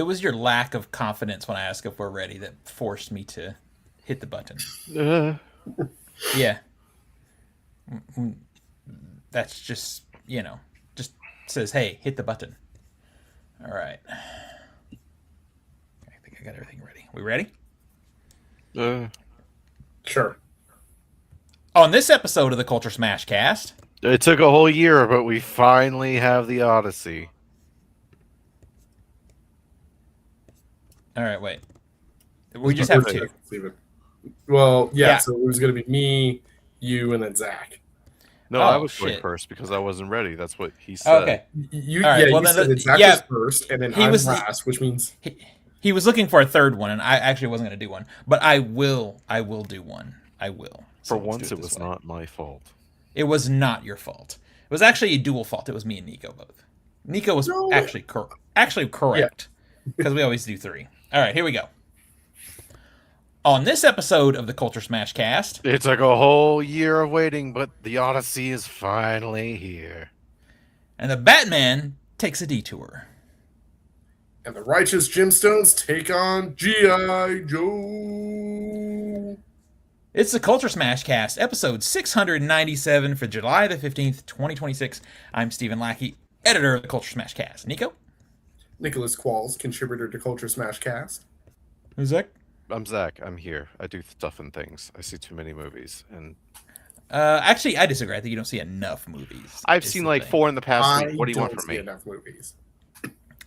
was your lack of confidence when I asked if we're ready that forced me to hit the button. Uh, Yeah, that's just just says, "Hey, hit the button." All right, I think I got everything ready. We ready? uh, Sure. On this episode of the Culture Smash Cast, it took a whole year, but we finally have the Odyssey. all right, wait, we just have two. Well, yeah, Yeah. so it was going to be me, you, and then Zach. No, I Oh, was going shit. first because I wasn't ready. That's what he said. Okay, You, All right, yeah, well, you then said that Zach yeah, was first, and then he I'm was- last, which means he was looking for a third one, and I actually wasn't going to do one, but I will do one. I will. So For let's once, do it this was way. not my fault. It was not your fault. It was actually a dual fault. It was me and Nico both. Nico was No. actually correct because we always do three. All right, here we go. On this episode of the Culture Smash Cast, It took a whole year of waiting, but the Odyssey is finally here. and the Batman takes a detour. and the Righteous Gemstones take on G.I. Joe. It's the Culture Smash Cast, episode 697 for July the 15th, 2026. I'm Stephen Lackey, editor of the Culture Smash Cast. Nico? Nicholas Qualls, contributor to Culture Smash Cast. Who's Zach? I'm Zach. I'm here. I do stuff and things. I see too many movies, and Actually, I disagree. I think you don't see enough movies. I've is seen the like thing. 4 in the past I week. What do you want don't from see me? enough movies.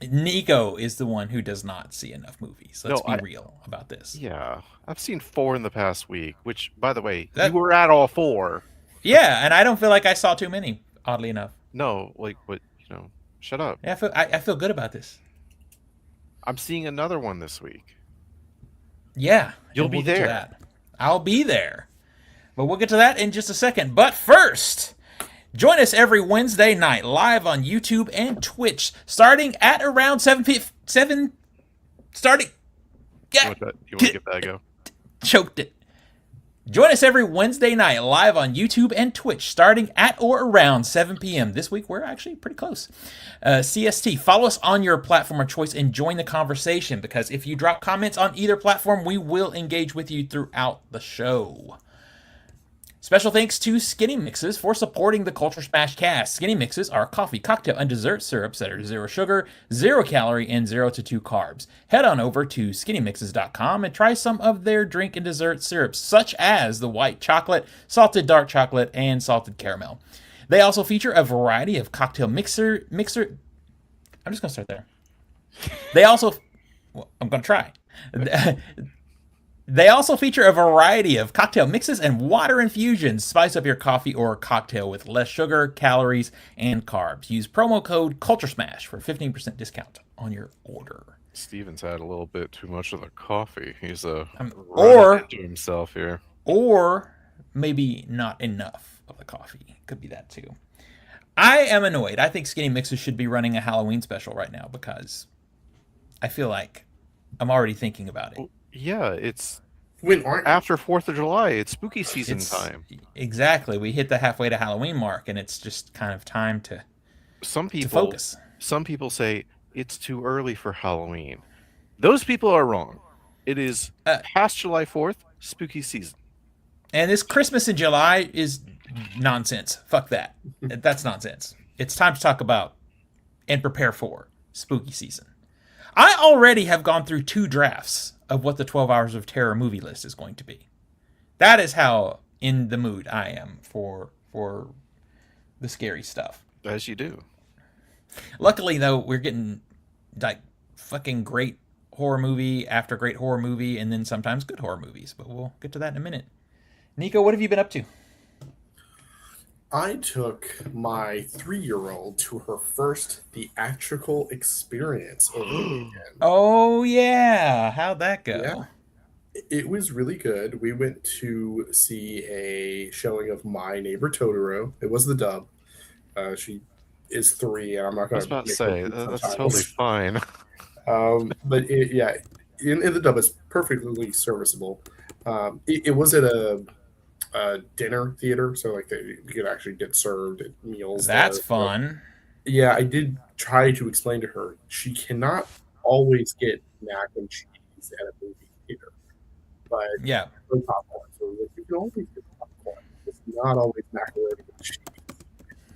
Nico is the one who does not see enough movies. Let's No, be real about this. Yeah, I've seen 4 in the past week. Which, by the way, That- you were at all 4. Yeah, and I don't feel like I saw too many, oddly enough. No, like what? Shut up. Yeah, I feel good about this. I'm seeing another one this week. Yeah. You'll and be get to there. that. I'll be there. But we'll get to that in just a second. But first, join us every Wednesday night live on YouTube and Twitch, starting at around 7 starting. You want to give that a go? Choked it. Join us every Wednesday night live on YouTube and Twitch, starting at or around 7 p.m. This week, we're actually pretty close. CST. Follow us on your platform of choice and join the conversation, because if you drop comments on either platform, we will engage with you throughout the show. Special thanks to Skinny Mixes for supporting the Culture Smash Cast. Skinny Mixes are coffee, cocktail, and dessert syrups that are 0 sugar, 0 calorie, and 0 to 2 carbs. Head on over to skinnymixes.com and try some of their drink and dessert syrups, such as the white chocolate, salted dark chocolate, and salted caramel. They also feature a variety of cocktail mixer. I'm just going to start there. They also... Well, I'm going to try. They also feature a variety of cocktail mixes and water infusions. Spice up your coffee or cocktail with less sugar, calories, and carbs. Use promo code CULTURESMASH for 15% discount on your order. Steven's had a little bit too much of the coffee. He's running or- into himself here. Or maybe not enough of the coffee. Could be that too. I am annoyed. I think Skinny Mixes should be running a Halloween special right now, because I feel like I'm already thinking about it. Yeah, it's When aren't after 4th of July. It's spooky season It's- time. Exactly. We hit the halfway to Halloween mark, and it's just kind of time to Some people focus. Some people say it's too early for Halloween. Those people are wrong. It is past July 4th, spooky season. And this Christmas in July is nonsense. Fuck that. That's nonsense. It's time to talk about and prepare for spooky season. I already have gone through 2 drafts of what the 12 Hours of Terror movie list is going to be. That is how in the mood I am for the scary stuff. As you do. Luckily, though, we're getting like fucking great horror movie after great horror movie, and then sometimes good horror movies. But we'll get to that in a minute. Nico, what have you been up to? I took my 3-year-old to her first theatrical experience over the weekend. Oh, yeah. How'd that go? Yeah. It was really good. We went to see a showing of My Neighbor Totoro. It was the dub. She is 3, and I'm not I going was about to say, that's totally fine. But in the dub, it's perfectly serviceable. It was at a dinner theater, so like you could actually get served at meals. That's there. fun. Yeah, I did try to explain to her she cannot always get mac and cheese at a movie theater, but Yeah. no popcorn. So like, you can always get popcorn. It's not always macaroni and cheese,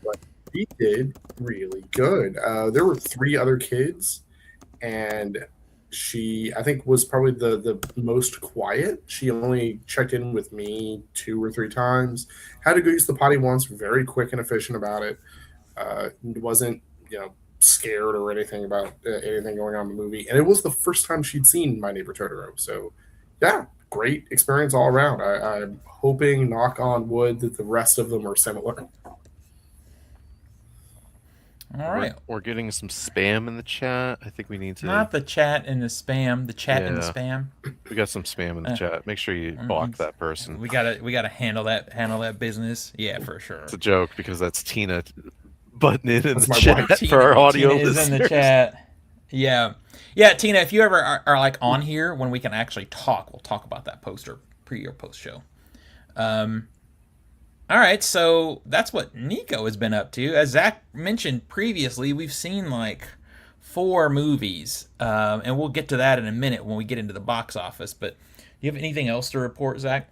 but we did really good. There were three other kids, and she I think was probably the most quiet. She only checked in with me two or three times. Had to go use the potty once. Very quick and efficient about it. Wasn't scared or anything about anything going on in the movie. And it was the first time she'd seen My Neighbor Totoro. So yeah, great experience all around. I'm hoping, knock on wood, that the rest of them are similar. All right. We're getting some spam in the chat. I think we need to. Not the chat and the spam. The chat and the Yeah. spam. We got some spam in the chat. Make sure you block that person. We gotta handle that business. Yeah, for sure. It's a joke because that's Tina butting it in That's the my chat wife. for our audio Tina is listeners. in the chat. Yeah, yeah. Tina, if you ever are like on here when we can actually talk, we'll talk about that poster pre or post show. All right, so that's what Nico has been up to. As Zach mentioned previously, we've seen like 4 movies, and we'll get to that in a minute when we get into the box office. But do you have anything else to report, Zach?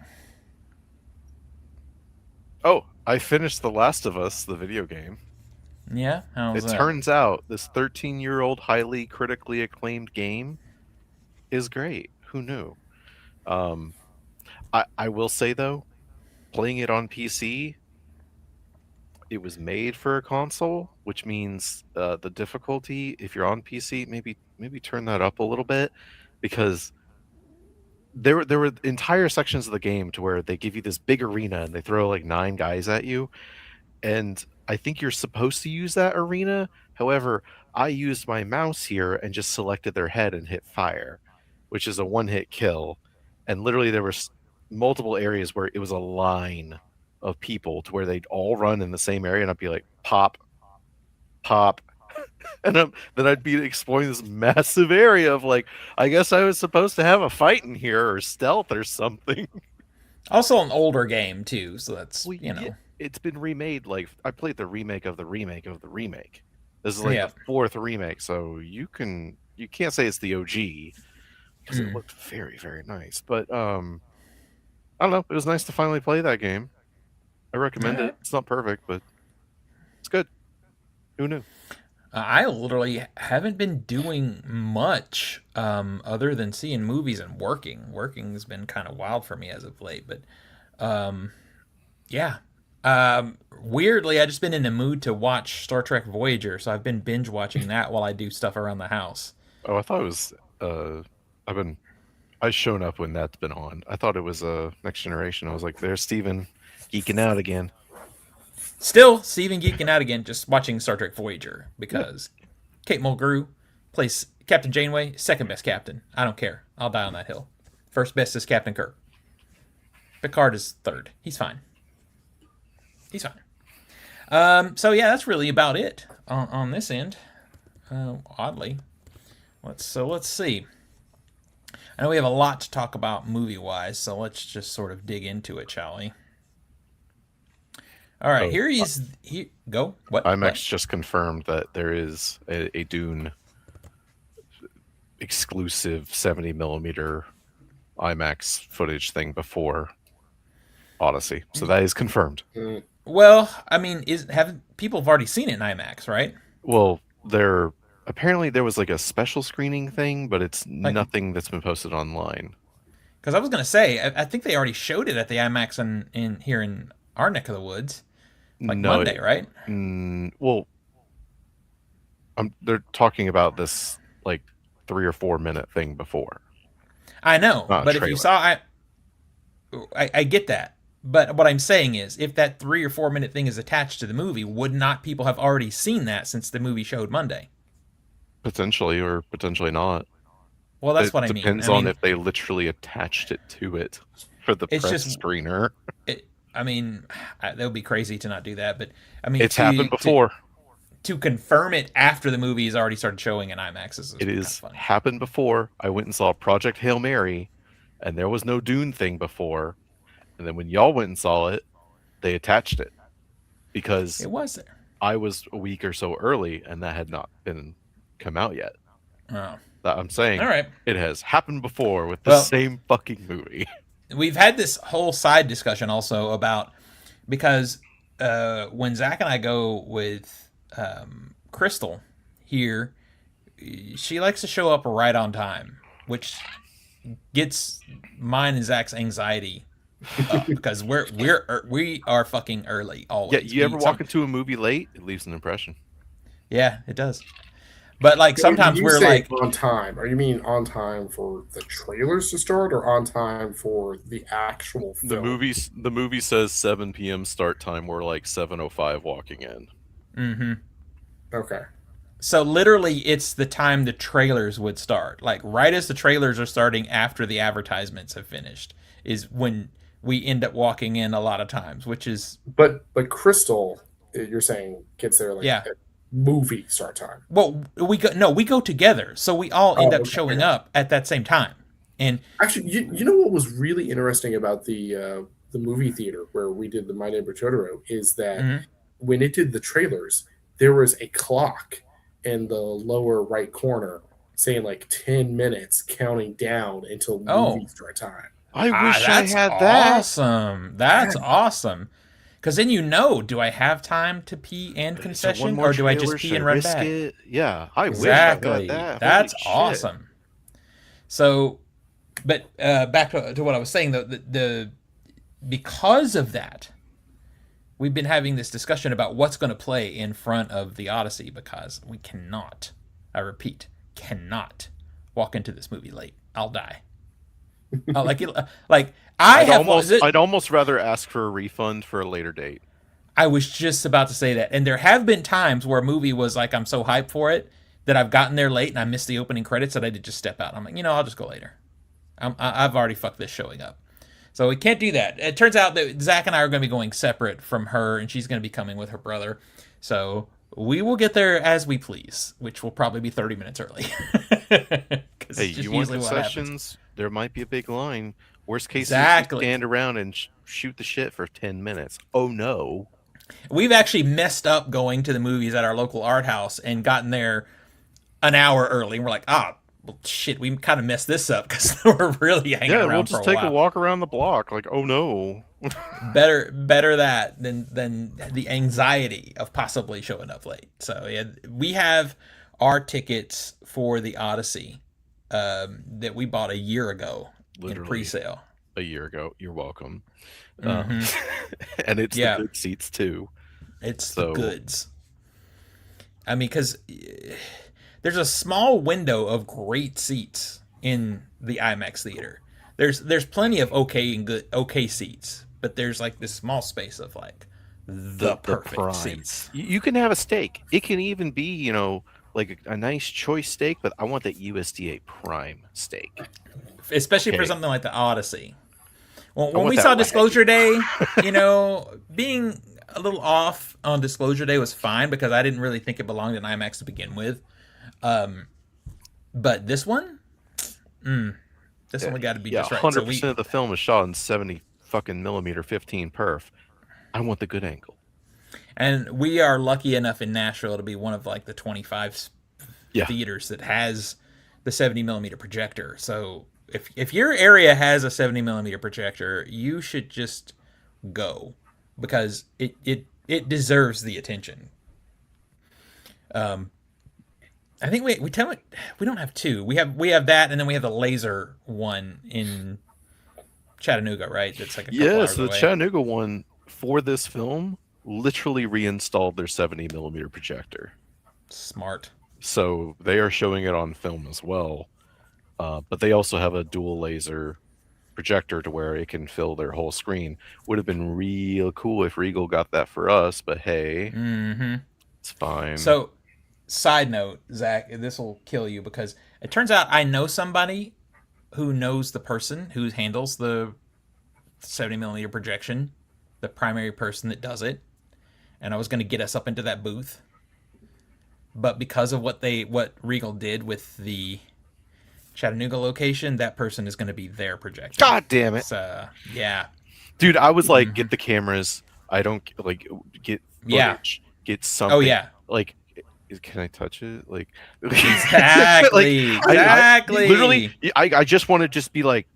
Oh, I finished The Last of Us, the video game. Yeah, how's It that? turns out this 13-year-old highly critically acclaimed game is great. Who knew? I will say though, playing it on PC, it was made for a console, which means the difficulty, if you're on PC, maybe turn that up a little bit, because there were entire sections of the game to where they give you this big arena and they throw like 9 guys at you, and I think you're supposed to use that arena. However, I used my mouse here and just selected their head and hit fire, which is a one-hit kill. And literally there were multiple areas where it was a line of people to where they'd all run in the same area, and I'd be like, pop, pop. And then I'd be exploring this massive area of like, I guess I was supposed to have a fight in here or stealth or something. Also an older game too, so that's Well, yeah, it's been remade. Like, I played the remake of the remake of the remake. This is like Yeah. the 4th remake, so you can't say it's the OG because it looked very, very nice. But I don't know. It was nice to finally play that game. I recommend it. It's not perfect, but it's good. Who knew? I literally haven't been doing much other than seeing movies and working. Working has been kind of wild for me as of late, but yeah. Weirdly, I just been in the mood to watch Star Trek Voyager, so I've been binge watching that while I do stuff around the house. Oh, I thought it was. I've shown up when that's been on. I thought it was Next Generation. I was like, there's Steven geeking out again. Still, Steven geeking out again, just watching Star Trek Voyager because Kate Mulgrew plays Captain Janeway, second best captain. I don't care. I'll die on that hill. First best is Captain Kirk. Picard is third. He's fine. He's fine. So yeah, that's really about it on this end. Oddly, let's see. I know we have a lot to talk about movie wise, so let's just sort of dig into it, shall we? All right, go. What? IMAX What? just confirmed that there is a Dune exclusive 70 millimeter IMAX footage thing before Odyssey, so that is confirmed. Well, I mean, haven't people have already seen it in IMAX, right? Well, apparently there was like a special screening thing, but it's nothing that's been posted online. Because I was gonna say, I think they already showed it at the IMAX in here in our neck of the woods, like No, Monday, right? Well, they're talking about this like 3 or 4 minute thing before. I know, Not a but if you trailer. saw, I get that. But what I'm saying is, if that 3 or 4 minute thing is attached to the movie, would not people have already seen that since the movie showed Monday? Potentially, or potentially not. Well, that's It what I mean. depends on if they literally attached it to it for the It's press just- screener. I mean, that would be crazy to not do that. But I mean, It's happened before. To confirm it after the movie has already started showing in IMAX is It kind of is funny. happened before. I went and saw Project Hail Mary, and there was no Dune thing before. And then when y'all went and saw it, they attached it because It was there. I was a week or so early, and that had not been come out yet. Oh. I'm saying All right. it has happened before with the Well, same fucking movie. we've had this whole side discussion also about because when Zach and I go with Crystal here, she likes to show up right on time, which gets mine and Zach's anxiety up because we are fucking early always. Yeah, you ever walk into a movie late? It leaves an impression. Yeah, it does. But like So when sometimes you we're say like, on time, are you mean on time for the trailers to start, or on time for the actual film? The movie says 7 p.m. start time. We're like 7:05 walking in. mm-hmm. Okay. So literally, it's the time the trailers would start. Like right as the trailers are starting after the advertisements have finished is when we end up walking in a lot of times, which is But Crystal, you're saying gets there like yeah. at movie start time. Well, we go together, so we all end up Okay. showing up at that same time. And Actually, you know what was really interesting about the movie theater where we did the My Neighbor Totoro is that mhm. when it did the trailers, there was a clock in the lower right corner saying like 10 minutes counting down until movie Oh, start time. I wish I that's had that. awesome. That's awesome. Because then do I have time to pee and So one concession, more or do I just trailer, pee should and I run risk back? it? Yeah, I wish I Exactly. had that. That's Holy shit. awesome. So, but back to what I was saying though, the because of that, we've been having this discussion about what's going to play in front of the Odyssey because we cannot, I repeat, cannot walk into this movie late. I'll die. Like I'd almost rather ask for a refund for a later date. I was just about to say that. And there have been times where a movie was like, I'm so hyped for it that I've gotten there late and I missed the opening credits that I did just step out. I'm like, I'll just go later. I've already fucked this showing up. So we can't do that. It turns out that Zach and I are going to be going separate from her, and she's going to be coming with her brother. So we will get there as we please, which will probably be 30 minutes early. Hey, you want concessions? There might be a big line. Worst case, exactly. You stand around and shoot the shit for 10 minutes. Oh, no. We've actually messed up going to the movies at our local art house and gotten there an hour early. And we're like, well, shit, we kind of messed this up because we're really hanging around. We'll just take a walk around the block. Like, oh no. better that than the anxiety of possibly showing up late. So yeah, we have our tickets for the Odyssey that we bought a year ago. Literally in pre-sale. A year ago. You're welcome. Mm-hmm. And it's the good seats too. It's the goods. I mean, because there's a small window of great seats in the IMAX theater. There's plenty of okay seats, but there's like this small space of like the perfect seats. You can have a steak. It can even be, like a nice choice steak, but I want that USDA Prime steak. Especially for something like the Odyssey. Well, when we saw Disclosure Day, being a little off on Disclosure Day was fine because I didn't really think it belonged in IMAX to begin with. But this one, one got to be just right. 100% of the film is shot in 70 fucking millimeter 15 perf. I want the good angle. And we are lucky enough in Nashville to be one of like the 25 theaters that has the 70 millimeter projector. So if your area has a 70 millimeter projector, you should just go because it deserves the attention. I think we don't have two. We have that, and then we have the laser one in Chattanooga, right? That's like a couple hours away. The Chattanooga one for this film literally reinstalled their 70 millimeter projector. Smart. So they are showing it on film as well, but they also have a dual laser projector to where it can fill their whole screen. Would have been real cool if Regal got that for us, but hey, it's fine. So. Side note, Zach, this will kill you because it turns out I know somebody who knows the person who handles the 70 millimeter projection, the primary person that does it, and I was going to get us up into that booth, but because of what Regal did with the Chattanooga location, that person is going to be their projector. God damn it! Yeah, dude, I was like, get the cameras. I don't like get footage, get something. Oh yeah, like. can I touch it? Like, Exactly. Exactly. Literally, I just want to just be like,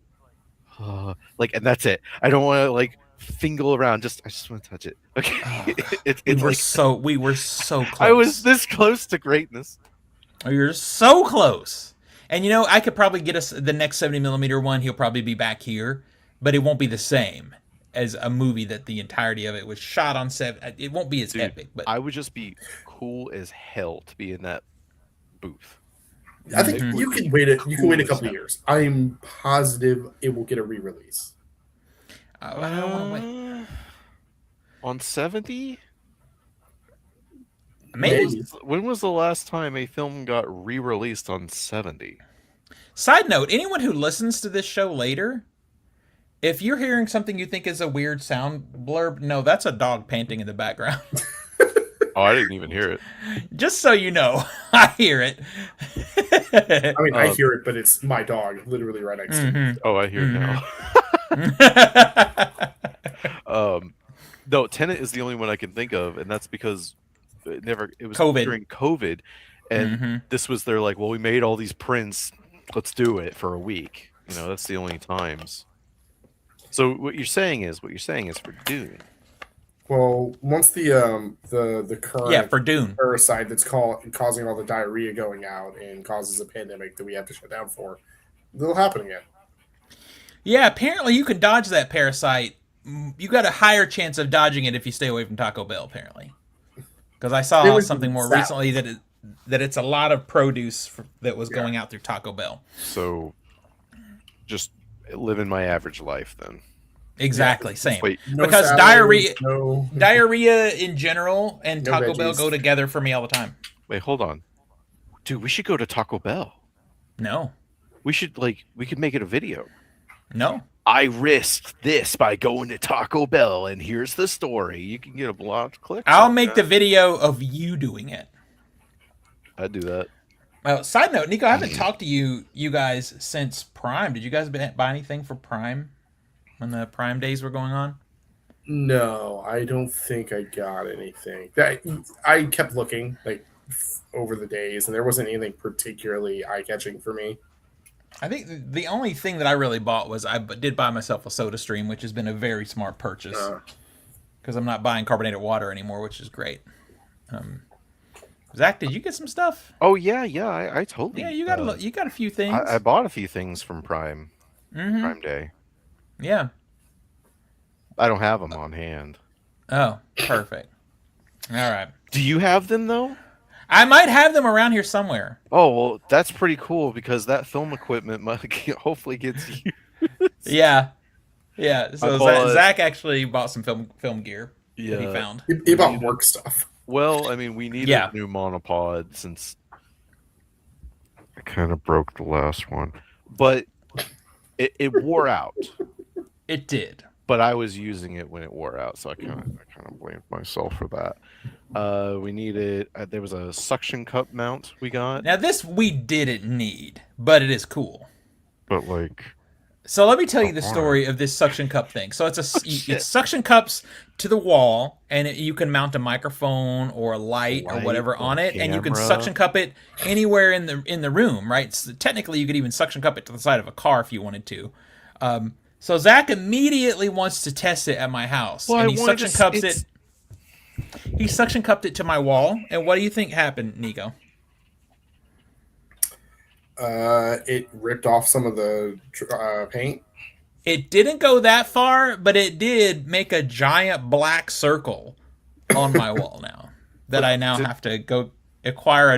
like, and that's it. I don't want to like fingle around. I just want to touch it. Okay, Oh, God. it's like We were so I was close. this close to greatness. We were so close. And you know, I could probably get us the next 70mm one. He'll probably be back here, but it won't be the same as a movie that the entirety of it was shot on set. It won't be as Dude, epic, but I would just be cool as hell to be in that booth. I think It you would can be wait it. You can wait a cool as couple hell. years. I'm positive it will get a re-release. I don't want to wait. On 70? Maybe. When was the last time a film got re-released on 70? Side note: anyone who listens to this show later, if you're hearing something you think is a weird sound blurb, no, that's a dog panting in the background. Oh, I didn't even hear it. Just so you know, I hear it. I mean, I hear it, but it's my dog literally right next to me. Oh, I hear it now. No, Tenet is the only one I can think of, and that's because it was COVID. during COVID, and this was their like, well, we made all these prints, let's do it for a week. You know, that's the only times. So what you're saying is for Dune. Well, once the current for Dune parasite that's causing all the diarrhea going out and causes a pandemic that we have to shut down for, it'll happen again. Yeah, apparently you can dodge that parasite. You got a higher chance of dodging it if you stay away from Taco Bell, apparently. Because I saw something more recently that it's a lot of produce that was going out through Taco Bell. So, just living my average life then. Exactly, same. Wait, because salad, diarrhea in general and Taco veggies. Bell go together for me all the time. Wait, hold on, dude. We should go to Taco Bell. No. We could make it a video. No. I risked this by going to Taco Bell, and here's the story. You can get a lot of clicks. I'll make the video of you doing it. I'd do that. Well, side note, Nico, I haven't talked to you guys since Prime. Did you guys buy anything for Prime when the Prime days were going on? No, I don't think I got anything. I kept looking over the days, and there wasn't anything particularly eye-catching for me. I think the only thing that I really bought was I did buy myself a Soda Stream, which has been a very smart purchase because I'm not buying carbonated water anymore, which is great. Zach, did you get some stuff? Oh yeah, I totally. Yeah, you got a few things. I bought a few things from Prime. Prime Day. Yeah. I don't have them on hand. Oh, perfect. All right. Do you have them though? I might have them around here somewhere. Oh well, that's pretty cool because that film equipment hopefully gets you. Yeah. So Zach actually bought some film gear that he found. He bought work stuff. Well, I mean, we need a new monopod since I kind of broke the last one, but it wore out. It did. But I was using it when it wore out, so I kind of blamed myself for that. We needed. There was a suction cup mount we got. Now this we didn't need, but it is cool. But like. So let me tell you the story of this suction cup thing. So it's it's suction cups to the wall, and you can mount a microphone or a light or whatever on it, and you can suction cup it anywhere in the room, right? So technically, you could even suction cup it to the side of a car if you wanted to. So Zach immediately wants to test it at my house, and he suction cups it. He suction cupped it to my wall, and what do you think happened, Nico? It ripped off some of the paint. It didn't go that far, but it did make a giant black circle on my wall now that I now have to go acquire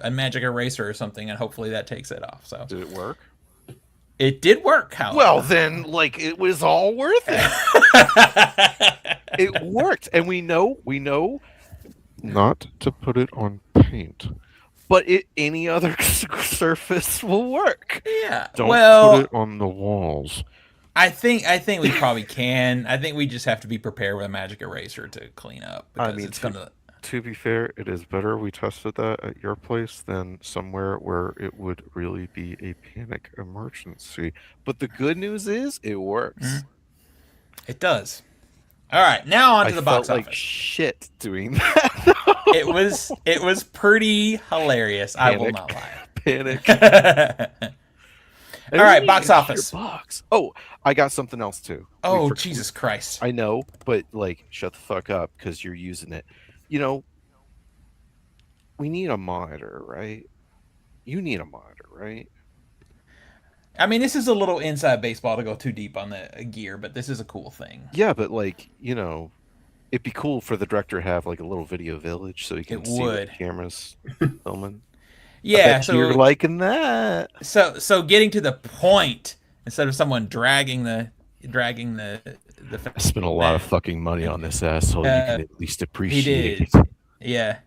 a magic eraser or something, and hopefully that takes it off. So did it work? It did work, however. Well, then, it was all worth it. It worked, and we know not to put it on paint, but any other surface will work. Yeah. Don't put it on the walls. I think we probably can. I think we just have to be prepared with a magic eraser to clean up. I mean, to be fair, it is better we tested that at your place than somewhere where it would really be a panic emergency. But the good news is it works. It does. All right, now on I to the felt box like office. shit doing that. It was pretty hilarious. I will Panic, not lie. panic. All And it was right, only box office. $100. Oh, I got something else too. Oh, Jesus Christ. I know, but like, shut the fuck up because you're using it. You know, we need a monitor, right? You need a monitor, right? I mean, this is a little inside baseball to go too deep on the gear, but this is a cool thing. Yeah, but like, it'd be cool for the director to have like a little video village so he It can see what the would. camera's filming. I Yeah, bet you're so liking that. so getting to the point instead of someone dragging the I spent a lot of man. fucking money on this asshole. You Uh, can at least he appreciate did. it. Yeah.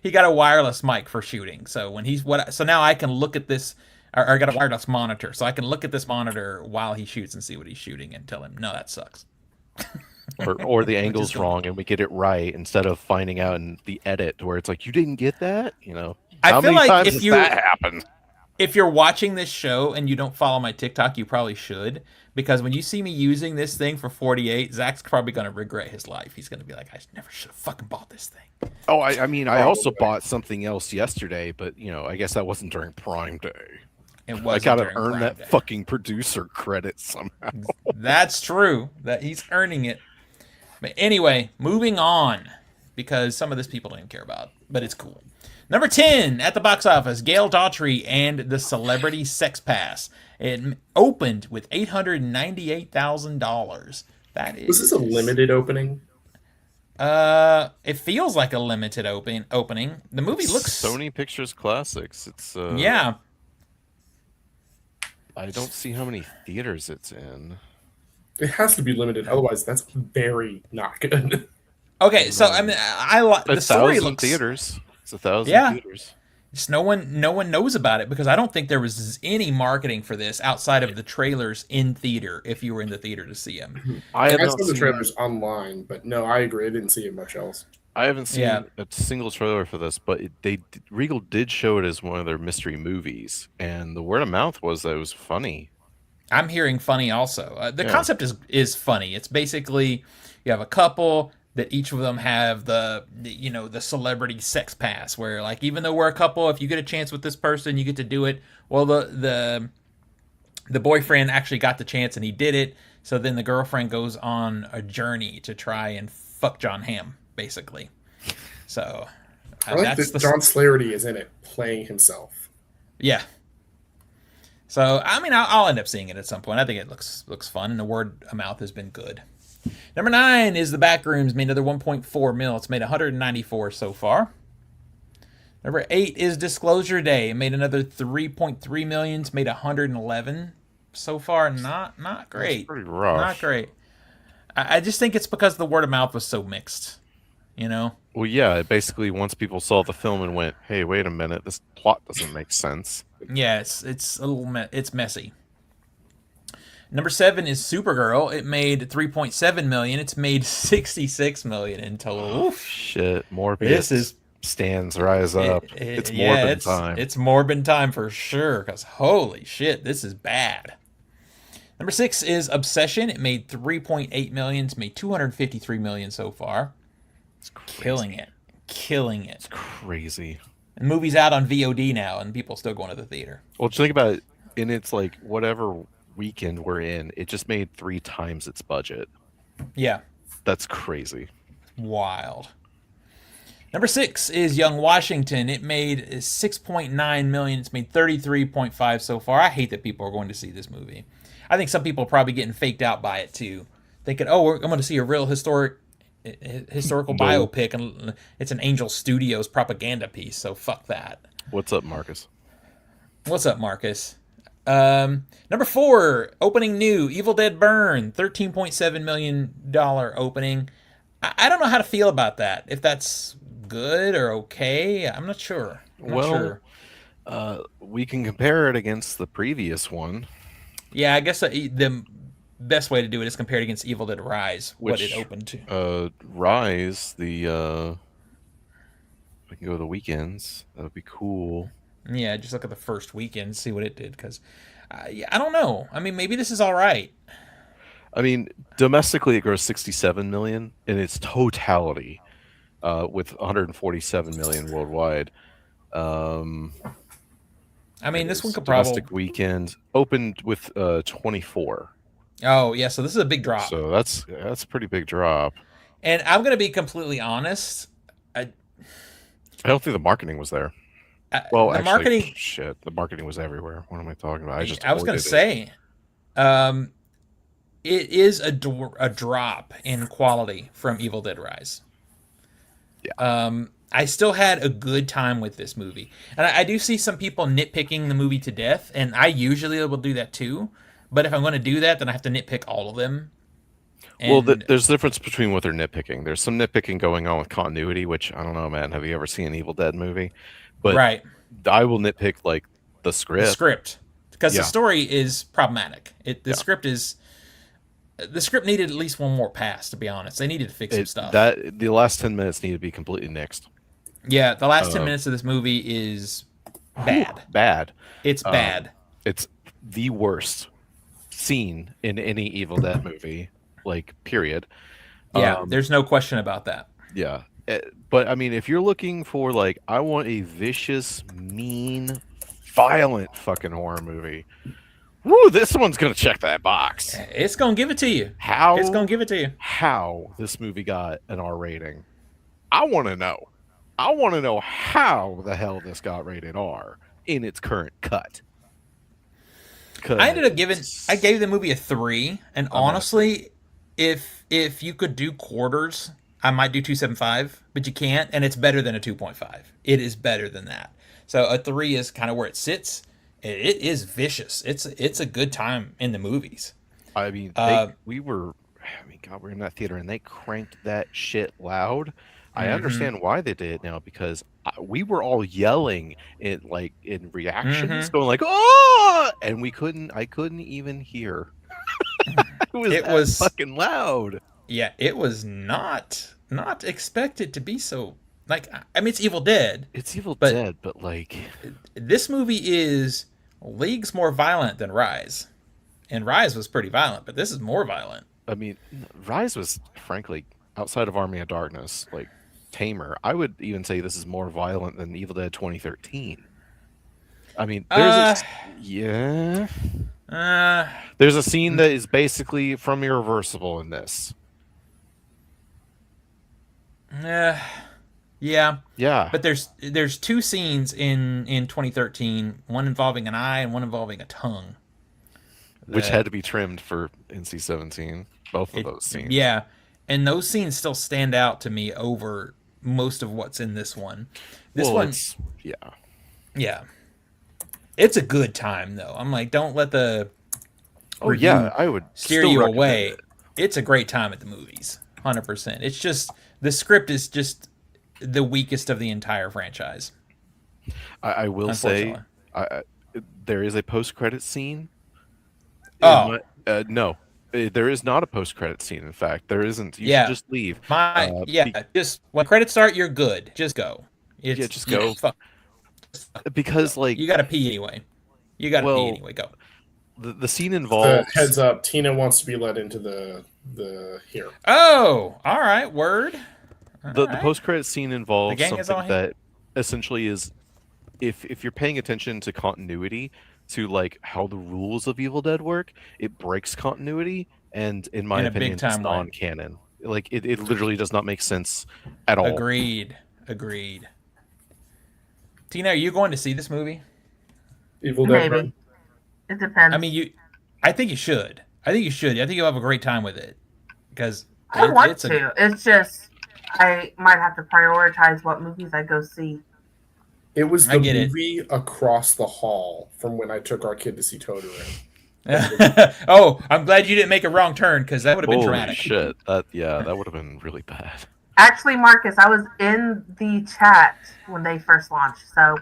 He got a wireless mic for shooting. So when he's what so now I can look at this or I got a wireless monitor. So I can look at this monitor while he shoots and see what he's shooting and tell him, "No, that sucks." Or the Which is angle's cool. wrong and we get it right instead of finding out in the edit where it's like you didn't get that. I How feel many like times has that happened? if you're watching this show and you don't follow my TikTok, you probably should because when you see me using this thing for 48, Zach's probably going to regret his life. He's going to be like, "I never should have fucking bought this thing." Oh, I mean, I also Probably. bought something else yesterday, but I guess that wasn't during Prime Day. It I wasn't gotta during earn Prime that Day. fucking producer credit somehow. That's true. That he's earning it. But anyway, moving on because some of this people don't even care about, but it's cool. Number 10 at the box office, Gail Daughtry and the Celebrity Sex Pass. It opened with $898,000. That is. Was this a limited opening? It feels like a limited opening. The movie looks. Sony Pictures Classics. It's Yeah. I don't see how many theaters it's in. It has to be limited, otherwise that's very not good. Okay, so I mean, I like the story 1,000 looks. theaters. It's 1,000 Yeah. theaters. Just no one knows about it because I don't think there was any marketing for this outside of the trailers in theater. If you were in the theater to see them, I have I not saw the seen. trailers online, but no, I agree. I didn't see much else. I haven't seen Yeah. a single trailer for this, but Regal did show it as one of their mystery movies, and the word of mouth was that it was funny. I'm hearing funny also. The Yeah. concept is funny. It's basically you have a couple that each of them have the celebrity sex pass where like even though we're a couple, if you get a chance with this person, you get to do it. Well, the boyfriend actually got the chance and he did it. So then the girlfriend goes on a journey to try and fuck John Hamm, basically. So I like that's that John Slarity is in it, playing himself. yeah. So I mean, I'll end up seeing it at some point. I think it looks fun, and the word of mouth has been good. Number 9 is The Backrooms, made another 1.4 mil. It's made 194 so far. Number 8 is Disclosure Day. It made another 3.3 million. It's made 111 so far. Not great. That's pretty rough. Not great. I just think it's because the word of mouth was so mixed. Well, yeah, basically once people saw the film and went, "Hey, wait a minute, this plot doesn't make sense." Yeah, it's a little it's messy. Number 7 is Supergirl. It made 3.7 million. It's made 66 million in total. Oof. Shit, Morbius. This is stands rise up. It's yeah, Morbin time. It's Morbin time for sure. Because holy shit, this is bad. Number 6 is Obsession. It made 3.8 million. It's made 253 million so far. It's crazy. Killing it. It's crazy. And the movie's out on VOD now, and people still going to the theater. Well, just think about it. And it's like whatever weekend we're in, it just made 3 times its budget. Yeah, That's crazy. wild. Number 6 is Young Washington. It made 6.9 million. It's made 33.5 so far. I hate that people are going to see this movie. I think some people are probably getting faked out by it too, thinking, "Oh, I'm going to see a real historical No. biopic, and it's an Angel Studios propaganda piece." So fuck that. What's up, Marcus? What's up, Marcus? Number 4, opening new, Evil Dead Burn, $13.7 million opening. I don't know how to feel about that. If that's good or okay, I'm not sure. We can compare it against the previous one. Yeah, I guess the best way to do it is compared against Evil Dead Rise, what Which, it opened to. Rise, we can go to the weekends. That would be cool. Yeah, just look at the first weekend, see what it did, because I don't know. I mean, maybe this is all right. I mean, domestically it grossed 67 million in its totality, with 147 million worldwide. I mean, this one could probably. Domestic weekend opened with 24. Oh yeah, so this is a big drop. So that's a pretty big drop. And I'm gonna be completely honest. I don't think the marketing was there. The Well, actually, marketing. shit, the marketing was everywhere. What am I talking about? I was gonna say, it is a drop in quality from Evil Dead Rise. Yeah. I still had a good time with this movie, and I do see some people nitpicking the movie to death, and I usually will do that too. But if I'm going to do that, then I have to nitpick all of them. And Well, there's a difference between what they're nitpicking. There's some nitpicking going on with continuity, which I don't know, man. Have you ever seen an Evil Dead movie? But right, I will nitpick like the the script. script, because the Yeah. story is problematic. The Yeah. script is. The script needed at least one more pass, to be honest. They needed to fix some stuff. That the last 10 minutes need to be completely nixed. Yeah, the last 10 minutes of this movie is bad. Bad. It's bad. It's the worst scene in any Evil Dead movie, like period. Yeah, there's no question about that. Yeah. But I mean, if you're looking for like, I want a vicious, mean, violent fucking horror movie, woo, this one's gonna check that box. It's gonna give it to you. How It's gonna give it to you. How this movie got an R rating? I want to know. I want to know how the hell this got rated R in its current cut. I ended up I gave the movie a 3, and honestly, if you could do quarters, I might do 2.75, but you can't, and it's better than a 2.5. It is better than that. So a 3 is kind of where it sits. It is vicious. It's a good time in the movies. I mean, we were in that theater and they cranked that shit loud. I understand why they did it now, because we were all yelling in reactions, going like, "Oh!" and I couldn't even hear. It was fucking loud. Yeah, it was not expected to be so. Like, I mean, it's Evil Dead. It's Evil Dead, but like, this movie is leagues more violent than Rise, and Rise was pretty violent, but this is more violent. I mean, Rise was frankly, outside of Army of Darkness, like tamer. I would even say this is more violent than Evil Dead 2013. I mean, there's there's a scene that is basically from Irreversible in this. Yeah. Yeah. But there's 2 scenes in 2013, one involving an eye and one involving a tongue, which had to be trimmed for NC-17. Both of those scenes. Yeah, and those scenes still stand out to me over most of what's in this one. Yeah. It's a good time though. I'm like, don't let the I would steer you away. It's a great time at the movies, 100%. It's just the script is just the weakest of the entire franchise. I will say, there is a post-credit scene. Oh no, there is not a post-credit scene. In fact, there isn't. You should just leave. Just when credits start, you're good. Just go. Just go. Because like, you gotta pee anyway. Pee anyway. Go. The scene involves. Heads up, Tina wants to be let into the here. Oh, all right. Word. The post-credit scene involves something that essentially is, if you're paying attention to continuity, to like how the rules of Evil Dead work, it breaks continuity, and in my opinion, it's non-canon. Like it literally does not make sense at all. Agreed. Tina, are you going to see this movie? Evil Dead. Maybe. It depends. I mean, I think you should. I think you'll have a great time with it, because I want to. It's just I might have to prioritize what movies I go see. It was the movie across the hall from when I took our kid to see Totoro. Oh, I'm glad you didn't make a wrong turn, because that would have been dramatic. Shit. That would have been really bad. Actually, Marcus, I was in the chat when they first launched, so.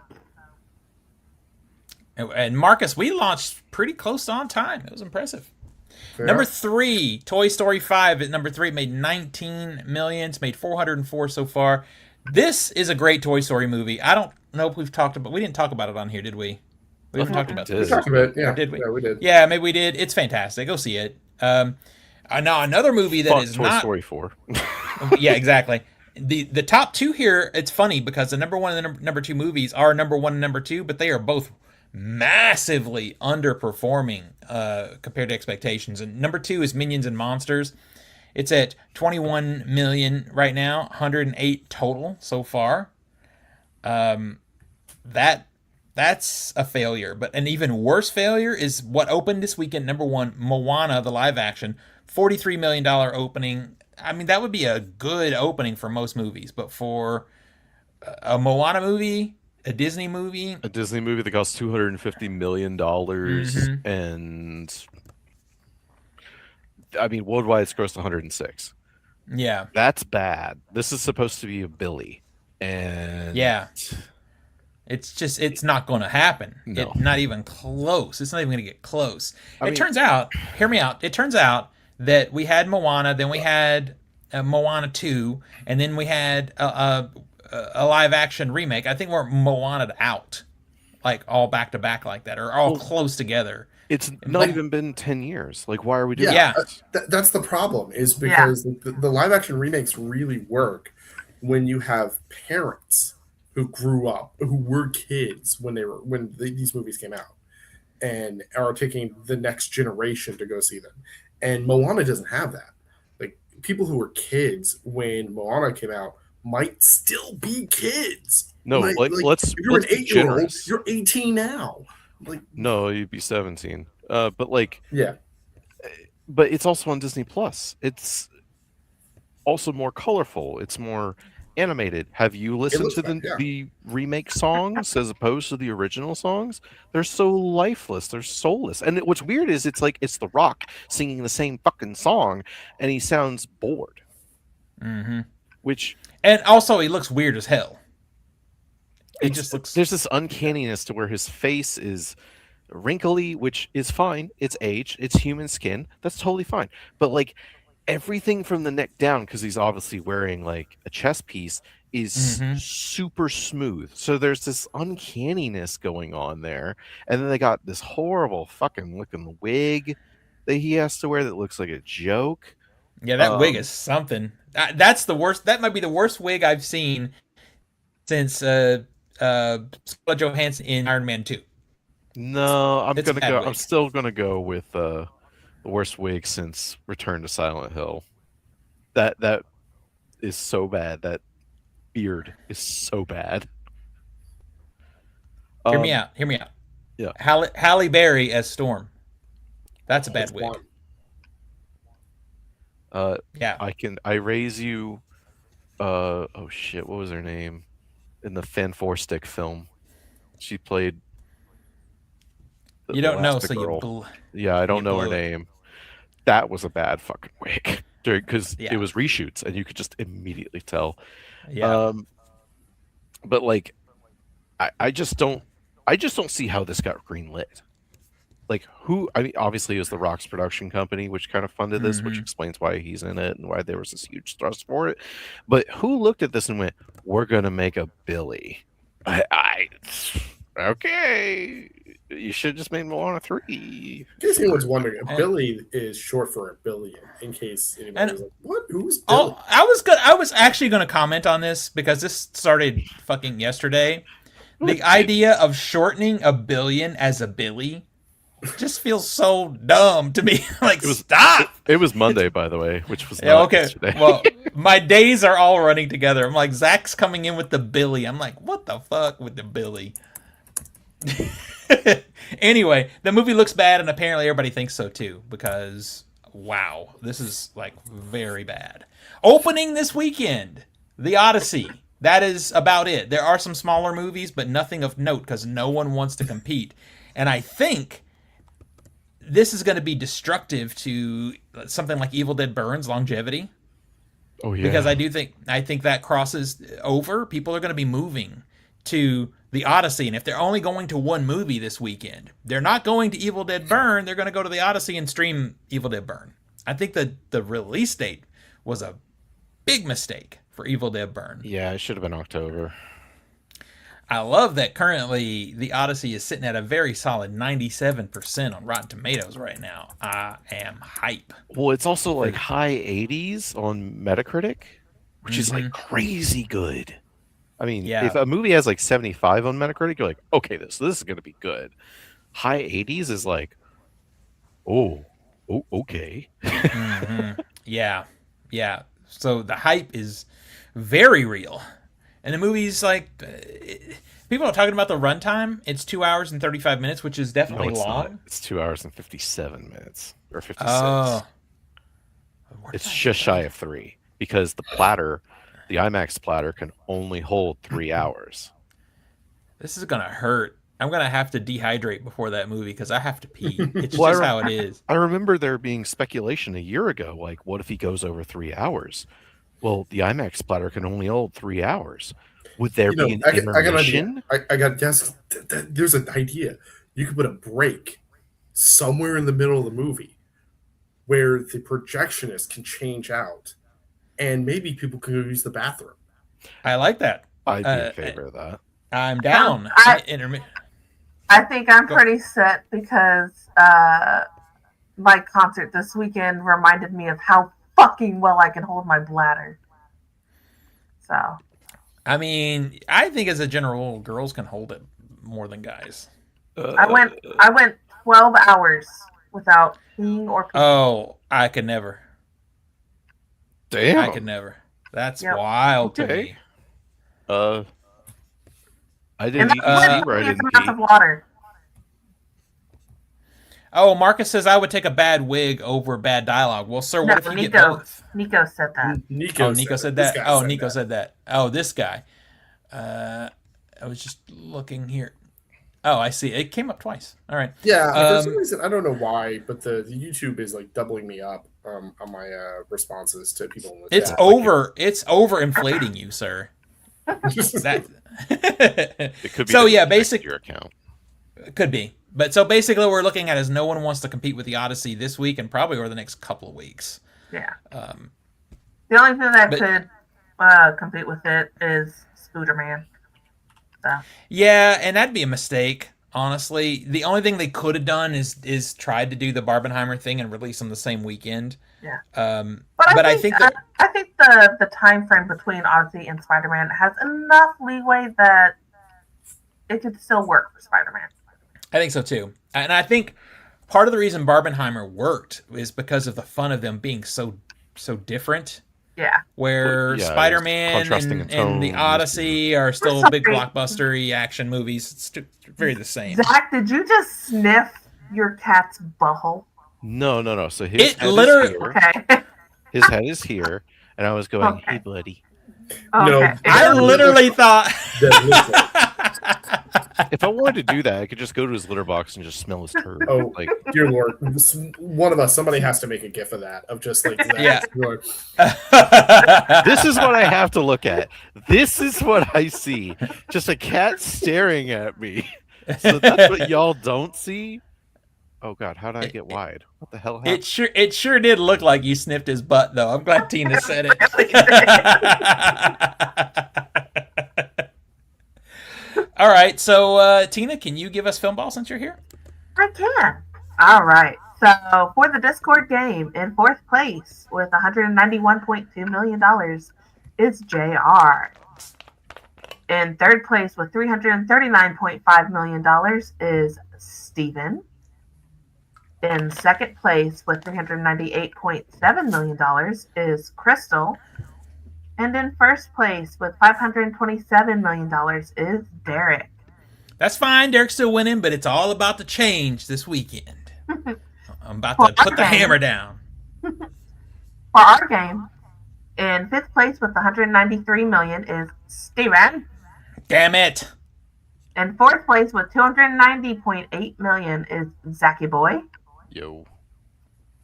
And Marcus, we launched pretty close on time. It was impressive. Fair. Number 3, Toy Story 5 at number 3. It made 19 million. It's made 404 so far. This is a great Toy Story movie. I don't know if we didn't talk about it on here, did we? We haven't talked about this. We talked about it, yeah. Or did we? Yeah, we did. Yeah, maybe we did. It's fantastic. Go see it. Now another movie that Fuck is Toy not. Story 4. Yeah, exactly. The top two here, it's funny because the number one and the number two movies are number one and number two, but they are both massively underperforming compared to expectations. And number two is Minions and Monsters. It's at 21 million right now, 108 total so far. That that's a failure. But an even worse failure is what opened this weekend. Number one, Moana, the live action, $43 million opening. I mean, that would be a good opening for most movies, but for a Moana movie, a Disney movie, A Disney movie that cost $250 million, and I mean worldwide it's grossed 106. yeah, That's bad. This is supposed to be a Billy, and yeah, it's not going to happen. No. Not even close. It's not even going to get close. I mean- Turns out, hear me out. It turns out that we had Moana, then we had Moana 2, and then we had a live action remake. I think we're Moana out, like all back to back like that, or all close together. it's not even been 10 years. Like, why are we doing Yeah. this? That's the problem, is because the live action remakes really work when you have parents who grew up, who were kids when these movies came out, and are taking the next generation to go see them. And Moana doesn't have that. Like, people who were kids when Moana came out might still be kids. No, Like, let's if you're an be 8-year-old, generous. you're 18 now. Like, No, you'd be 17. But like, yeah, but it's also on Disney Plus. It's also more colorful. It's more animated. Have you listened looks to fun, yeah. the remake songs as opposed to the original songs? They're so lifeless. They're soulless. And what's weird is it's like it's The Rock singing the same fucking song, and he sounds bored. Mm-hmm. Which And also, he looks weird as hell. He it's- just looks. there's this uncanniness to where his face is wrinkly, which is fine. It's age. It's human skin. That's totally fine. But like everything from the neck down, because he's obviously wearing like a chest piece, is super smooth. So there's this uncanniness going on there. And then they got this horrible fucking looking wig that he has to wear that looks like a joke. Yeah, that wig is something. That's the worst. That might be the worst wig I've seen since Scarlett Johansson in Iron Man 2. No, I'm It's a gonna bad go. wig. I'm still gonna go with the worst wig since Return to Silent Hill. That is so bad. That beard is so bad. Hear me out. Hear me out. Yeah. Halle Berry as Storm. That's a bad that's wig. one. Yeah. I raise you. Oh shit! What was her name in the Fan Four Stick film? She played. You don't know, so Elastigirl. Yeah, I don't you know her blew it. name. That was a bad fucking wig because Yeah. it was reshoots, and you could just immediately tell. Yeah. But like, I just don't see how this got greenlit. Like, who? I mean, obviously it was the Rock's production company which kind of funded this, which explains why he's in it and why there was this huge thrust for it. But who looked at this and went, "We're gonna make a Billy"? Okay, you should have just made Moana 3. In case anyone's wondering, a Billy is short for a billion. In case anyone was like, "What? Who's Billy?" Oh, I was actually going to comment on this because this started fucking yesterday. The idea of shortening a billion as a Billy just feels so dumb to me. Like, stop. It was Monday, by the way, which was Yeah, not okay. yesterday. Well, my days are all running together. I'm like, Zach's coming in with the Billy. I'm like, what the fuck with the Billy? Anyway, the movie looks bad, and apparently everybody thinks so too, because wow, this is like very bad. Opening this weekend, The Odyssey. That is about it. There are some smaller movies, but nothing of note because no one wants to compete. And I think this is going to be destructive to something like Evil Dead Burns' longevity. Oh yeah, Because I think that crosses over. People are going to be moving to The Odyssey, and if they're only going to one movie this weekend, they're not going to Evil Dead Burn. They're going to go to The Odyssey and stream Evil Dead Burn. I think that the release date was a big mistake for Evil Dead Burn. yeah, it should have been October. I love that currently the Odyssey is sitting at a very solid 97% on Rotten Tomatoes right now. I am hype. Well, it's also like high 80s on Metacritic, which is like crazy good. I mean, Yeah. if a movie has like 75 on Metacritic, you're like, okay, this is going to be good. High 80s is like, oh, okay. Yeah. Yeah. So the hype is very real. And the movie's like, people are talking about the runtime. It's 2 hours and 35 minutes, which is definitely No, it's long. not. It's 2 hours and 57 minutes or 56. Oh. It's just shy of 3 because the platter, the IMAX platter, can only hold 3 hours. This is going to hurt. I'm going to have to dehydrate before that movie because I have to pee. It's Well, just how it is. I remember there being speculation a year ago, like, what if he goes over 3 hours? Well, the IMAX platter can only hold 3 hours. Would there be an intermission? I got yes. There's an idea. You could put a break somewhere in the middle of the movie where the projectionist can change out, and maybe people can go use the bathroom. I like that. I'd be in favor of that. I'm down. I think I'm pretty set because my concert this weekend reminded me of how fucking well I can hold my bladder. So, I mean, I think as a general rule, girls can hold it more than guys. I went 12 hours without peeing or peeing. Oh, I could never. Damn. I could never. That's wild to me. I didn't eat where I didn't eat. Of water. Oh, Marcus says I would take a bad wig over bad dialogue. Well, sir, what if you get both? Nico said that. Nico said that. Oh, Nico said that. Oh, this guy. I was just looking here. Oh, I see. It came up twice. All right. Yeah, for some reason, I don't know why, but the YouTube is like doubling me up on my responses to people in the chat. It's over inflating you, sir. That. It could be so yeah, basically your account. Could be. But so basically what we're looking at is no one wants to compete with the Odyssey this week and probably over the next couple of weeks. Yeah. The only thing that could compete with it is Scooterman. So. Yeah, and that'd be a mistake, honestly. The only thing they could have done is tried to do the Barbenheimer thing and release them the same weekend. Yeah. But I think the time frame between Odyssey and Spider-Man has enough leeway that it could still work for Spider-Man. I think so too. And I think part of the reason Barbenheimer worked is because of the fun of them being so different. Yeah. Where Spider-Man and the Odyssey are still big blockbuster-y action movies. It's very the same. Zach, did you just sniff your cat's butthole? No. So his head is here. Okay. His head is here, and I was going, "Hey, buddy." Okay. I literally thought. If I wanted to do that, I could just go to his litter box and just smell his turd. Oh, dear Lord! One of us, somebody has to make a gif of that of just like that. Yeah. This is what I have to look at. This is what I see. Just a cat staring at me. So that's what y'all don't see. Oh God, how did I get wide? What the hell happened? It sure did look like you sniffed his butt, though. I'm glad Tina said it. All right, so Tina, can you give us Film Ball since you're here? I can. All right. So for the Discord game, in fourth place with $191.2 million is JR. In third place with $339.5 million is Steven. In second place with $398.7 million is Crystal. And in first place with $527 million is Derek. That's fine. Derek's still winning, but it's all about the change this weekend. I'm about to put the hammer down. For our game, in fifth place with $193 million is Steven. Damn it. In fourth place with $290.8 million is Zachy Boy. Yo.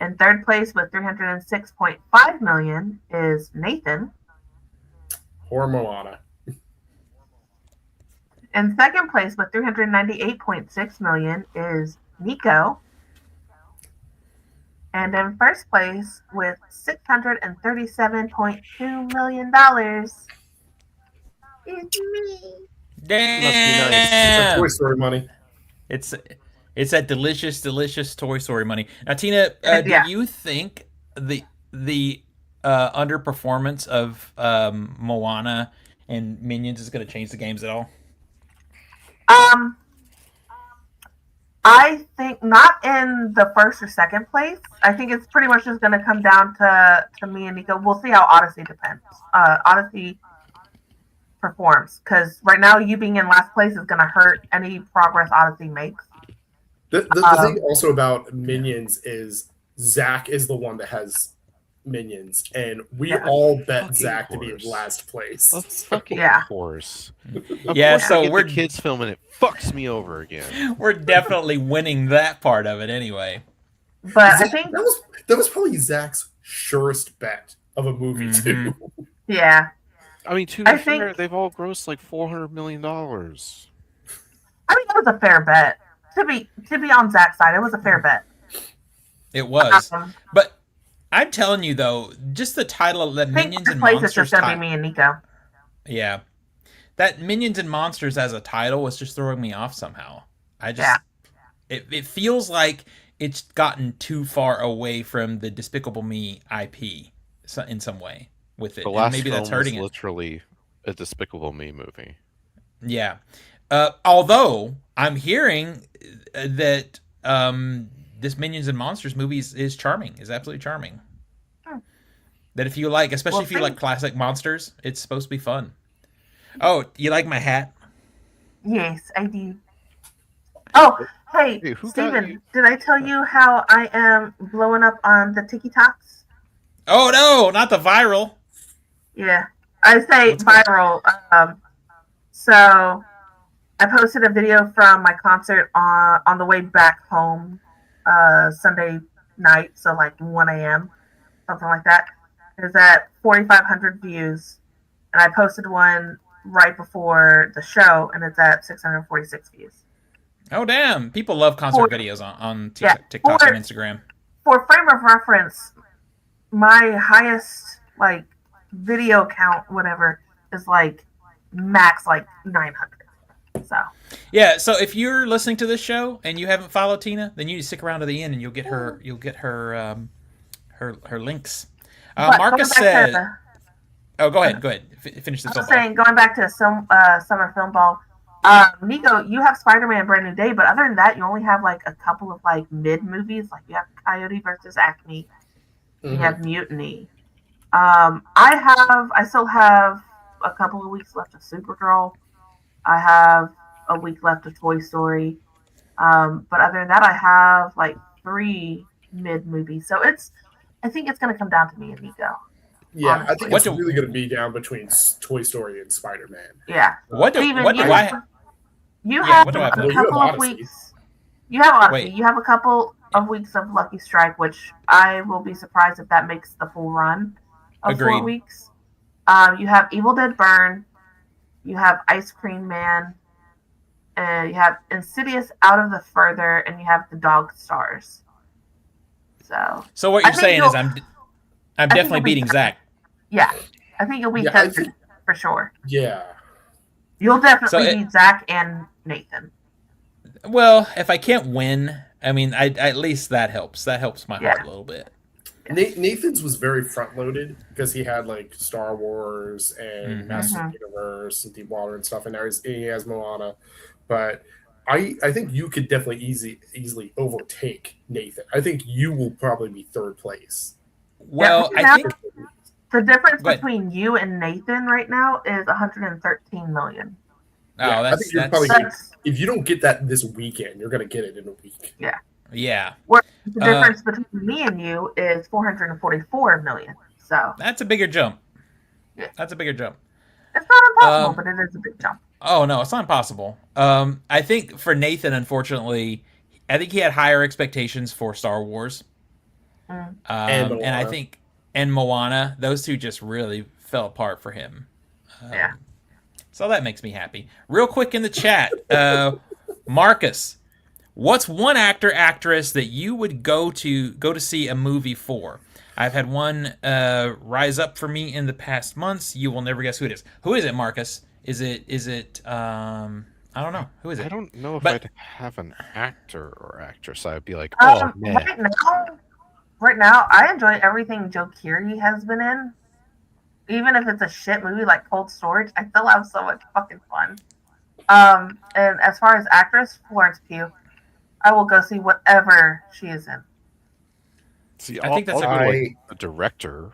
In third place with $306.5 million is Nathan. Or Moana. In second place with $398.6 million is Nico. And in first place with $637.2 million is me. That's Damn. Toy Story money. It's it's that delicious, delicious Toy Story money. Now, Tina, do Yeah. you think the underperformance of Moana and Minions is going to change the games at all? Um, I think not in the first or second place. I think it's pretty much just going to come down to me and Nico. We'll see how Odyssey depends. Odyssey performs because right now you being in last place is going to hurt any progress Odyssey makes. The thing also about Minions is Zach is the one that has Minions, and we all bet Fucking Zach to be in course. last place. Of fucking Yeah. course. Yeah, Of course so I get we're the kids film and it fucks me over again. we're definitely winning that part of it anyway. But I Zach- think, that was probably Zach's surest bet of a movie too. yeah, I mean, to be I fair, think- they've all grossed like $400 million. I think it was a fair bet. To be on Zach's side, it was a fair bet. It was, Um, but I'm telling you though, just the title of the I think Minions first and place is Monsters just going to be title. me and Nico. Yeah, that Minions and Monsters as a title was just throwing me off somehow. I just, Yeah. it feels like it's gotten too far away from the Despicable Me IP in some way with it. The And last maybe film that's hurting was it. literally a Despicable Me movie. Yeah. Although I'm hearing that this Minions and Monsters movie is charming, is absolutely charming. That if you like, especially if you like classic monsters, it's supposed to be fun. Oh, you like my hat? Yes, I do. Oh, hey, Hey, who got Steven, you? did I tell you how I am blowing up on the TikToks? Oh no, not the viral. Yeah, I say What's going- viral. So I posted a video from my concert on the way back home Sunday night, so like 1 a.m., something like that. It's at 4,500 views, and I posted one right before the show, and it's at 646 views. Oh damn, people love concert videos on TikTok and Instagram. For frame of reference, my highest like video count, whatever, is like max like 900. So Yeah, so if you're listening to this show and you haven't followed Tina, then you need to stick around to the end and you'll get her her links. but Marcus going back said, to "Oh, go ahead. Finish the I film." was saying, going back to summer film ball, Nico, you have Spider-Man Brand New Day, but other than that, you only have like a couple of like mid movies. Like you have Coyote versus Acme, you have Mutiny. I still have a couple of weeks left of Supergirl. I have a week left of Toy Story. But other than that, I have like 3 mid movies. So I think it's going to come down to me and Nico. Yeah, I think What it's do- really going to be down between Toy Story and Spider-Man. Yeah. What do Steven, what do you, I? you Yeah, have what do I have a left? couple You have of Odyssey. weeks. You have Odyssey. Wait. You have a couple of weeks of Lucky Strike, which I will be surprised if that makes the full run of Agreed. 4 weeks. You have Evil Dead Burn. You have Ice Cream Man. And you have Insidious Out of the Further, and you have The Dog Stars. So what I you're think saying is you'll- I'm think definitely you'll be beating fine. Zach. yeah, I think you'll be Yeah, I tested think- for sure. Yeah. You'll definitely So beat Zach and Nathan. Well, if I can't win, I mean, at least that helps. That helps my heart Yeah. a little bit. Nathan's was very front-loaded because he had like Star Wars and Mhm. Master of the Universe and Deep Water and stuff, and now he has Moana. But I think you could definitely easily overtake Nathan. I think you will probably be third place. Well, Yeah, I think The difference Go ahead. between you and Nathan right now is 113 million. Yeah, oh, I think you're that's probably That's if you don't get that this weekend, you're gonna get it in a week. yeah. where the difference between me and you is 444 million. So That's a bigger jump. Yeah. That's a bigger jump. it's not impossible, Um, but it is a big jump. Oh no, it's not impossible. I think for Nathan, unfortunately, I think he had higher expectations for Star Wars, Mm. And and I Moana. think Moana, those two just really fell apart for him. Yeah. So that makes me happy. Real quick in the chat, Marcus, what's one actor actress that you would go to see a movie for? I've had one rise up for me in the past months. You will never guess who it is. Who is it, Marcus? Is it I don't know. Who is I it? don't know if But I'd have an actor or actress. I'd be like, oh man, Right now, I enjoy everything Joe Keery has been in. Even if it's a shit movie like Cold Storage, I still have so much fucking fun. And as far as actress, Florence Pugh, I will go see whatever she is in. see, I think that's I'll a go good like I a director.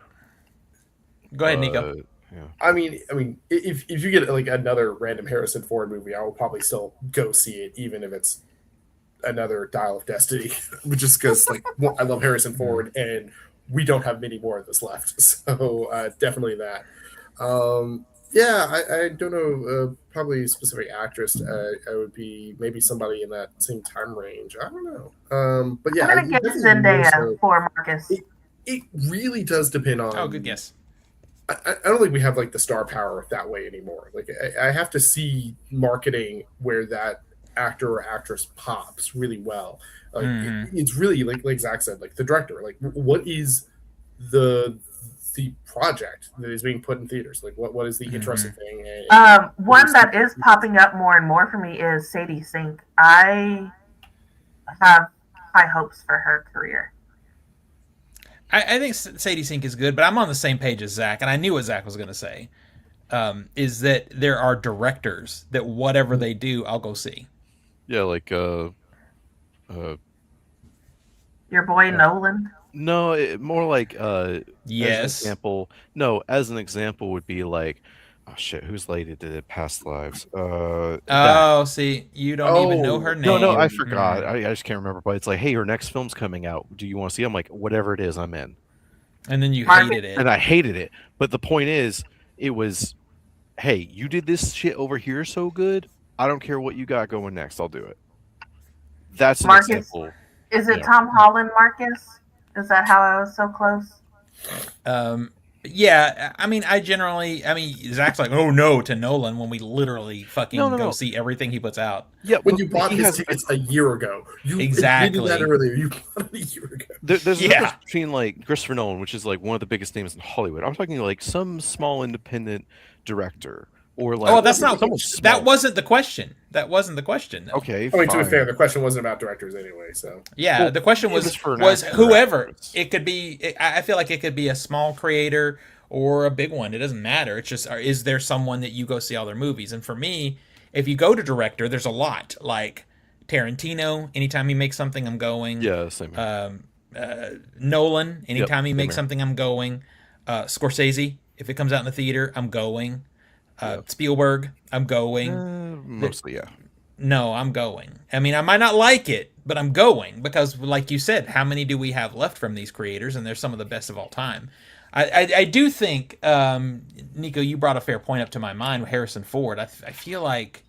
Go ahead, Nico. Yeah. I mean, if you get like another random Harrison Ford movie, I will probably still go see it, even if it's another Dial of Destiny, just because like I love Harrison Ford, and we don't have many more of this left. So definitely that. Yeah, I don't know. Probably a specific actress. I would be maybe somebody in that same time range. I don't know. But yeah, I'm gonna get definitely more Zendaya so. for Marcus. It really does depend Oh, good on. guess. I don't think we have like the star power that way anymore. Like I have to see marketing where that actor or actress pops really well. Like it's really like Zach said, like the director. Like what is the the project that is being put in theaters? Like what is the interesting thing? One that is popping up more and more for me is Sadie Sink. I have high hopes for her career. I think Sadie Sink is good, but I'm on the same page as Zach, and I knew what Zach was going to say. Is that there are directors that whatever they do, I'll go see. Yeah, like Your boy Nolan. no, more like as an Yes. example. No, as an example would be like, oh shit, whose lady did it? Past lives. That. Oh, see, you don't even know her name. No, I forgot. I just can't remember. But it's like, hey, her next film's coming out. Do you want to see? I'm like, whatever it is, I'm in. And then you Marcus- hated it. And I hated it. But the point is, it was, hey, you did this shit over here so good. I don't care what you got going next. I'll do it. That's an Marcus, example. is it Yeah. Tom Holland, Marcus? Is that how I was so close? Yeah, I mean, Zach's like, oh no, to Nolan when we literally fucking No. see everything he puts out. Yeah, when but you bought he his has tickets a year ago, you Exactly. admitted that earlier. You bought it a year ago. there's a Yeah. difference between like Christopher Nolan, which is like one of the biggest names in Hollywood. I'm talking like some small independent director or like Oh, that's not. someone That small. wasn't the question. That wasn't the question. Though. Okay. I mean, to be fine. fair, the question wasn't about directors anyway. So Yeah, Well, the question it was was for an was actor, whoever. actress. It could be. I feel like it could be a small creator or a big one. It doesn't matter. It's just, is there someone that you go see all their movies? And for me, if you go to director, there's a lot. Like Tarantino, anytime he makes something, I'm going. Yeah, same here. Nolan, anytime he same makes here. something, I'm going. Scorsese, if it comes out in the theater, I'm going. Spielberg, I'm going. Mostly, yeah. No, I'm going. I mean, I might not like it, but I'm going because, like you said, how many do we have left from these creators? And they're some of the best of all time. I do think, Nico, you brought a fair point up to my mind with Harrison Ford. I feel like